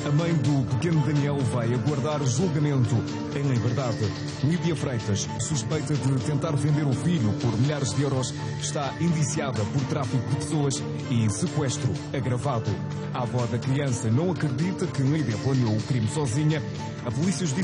A mãe do pequeno Daniel vai aguardar julgamento em liberdade. Lídia Freitas, suspeita de tentar vender o filho por milhares de euros, está indiciada por tráfico de pessoas e sequestro agravado. A avó da criança não acredita que Lídia planeou o crime sozinha. A Polícia Judiciária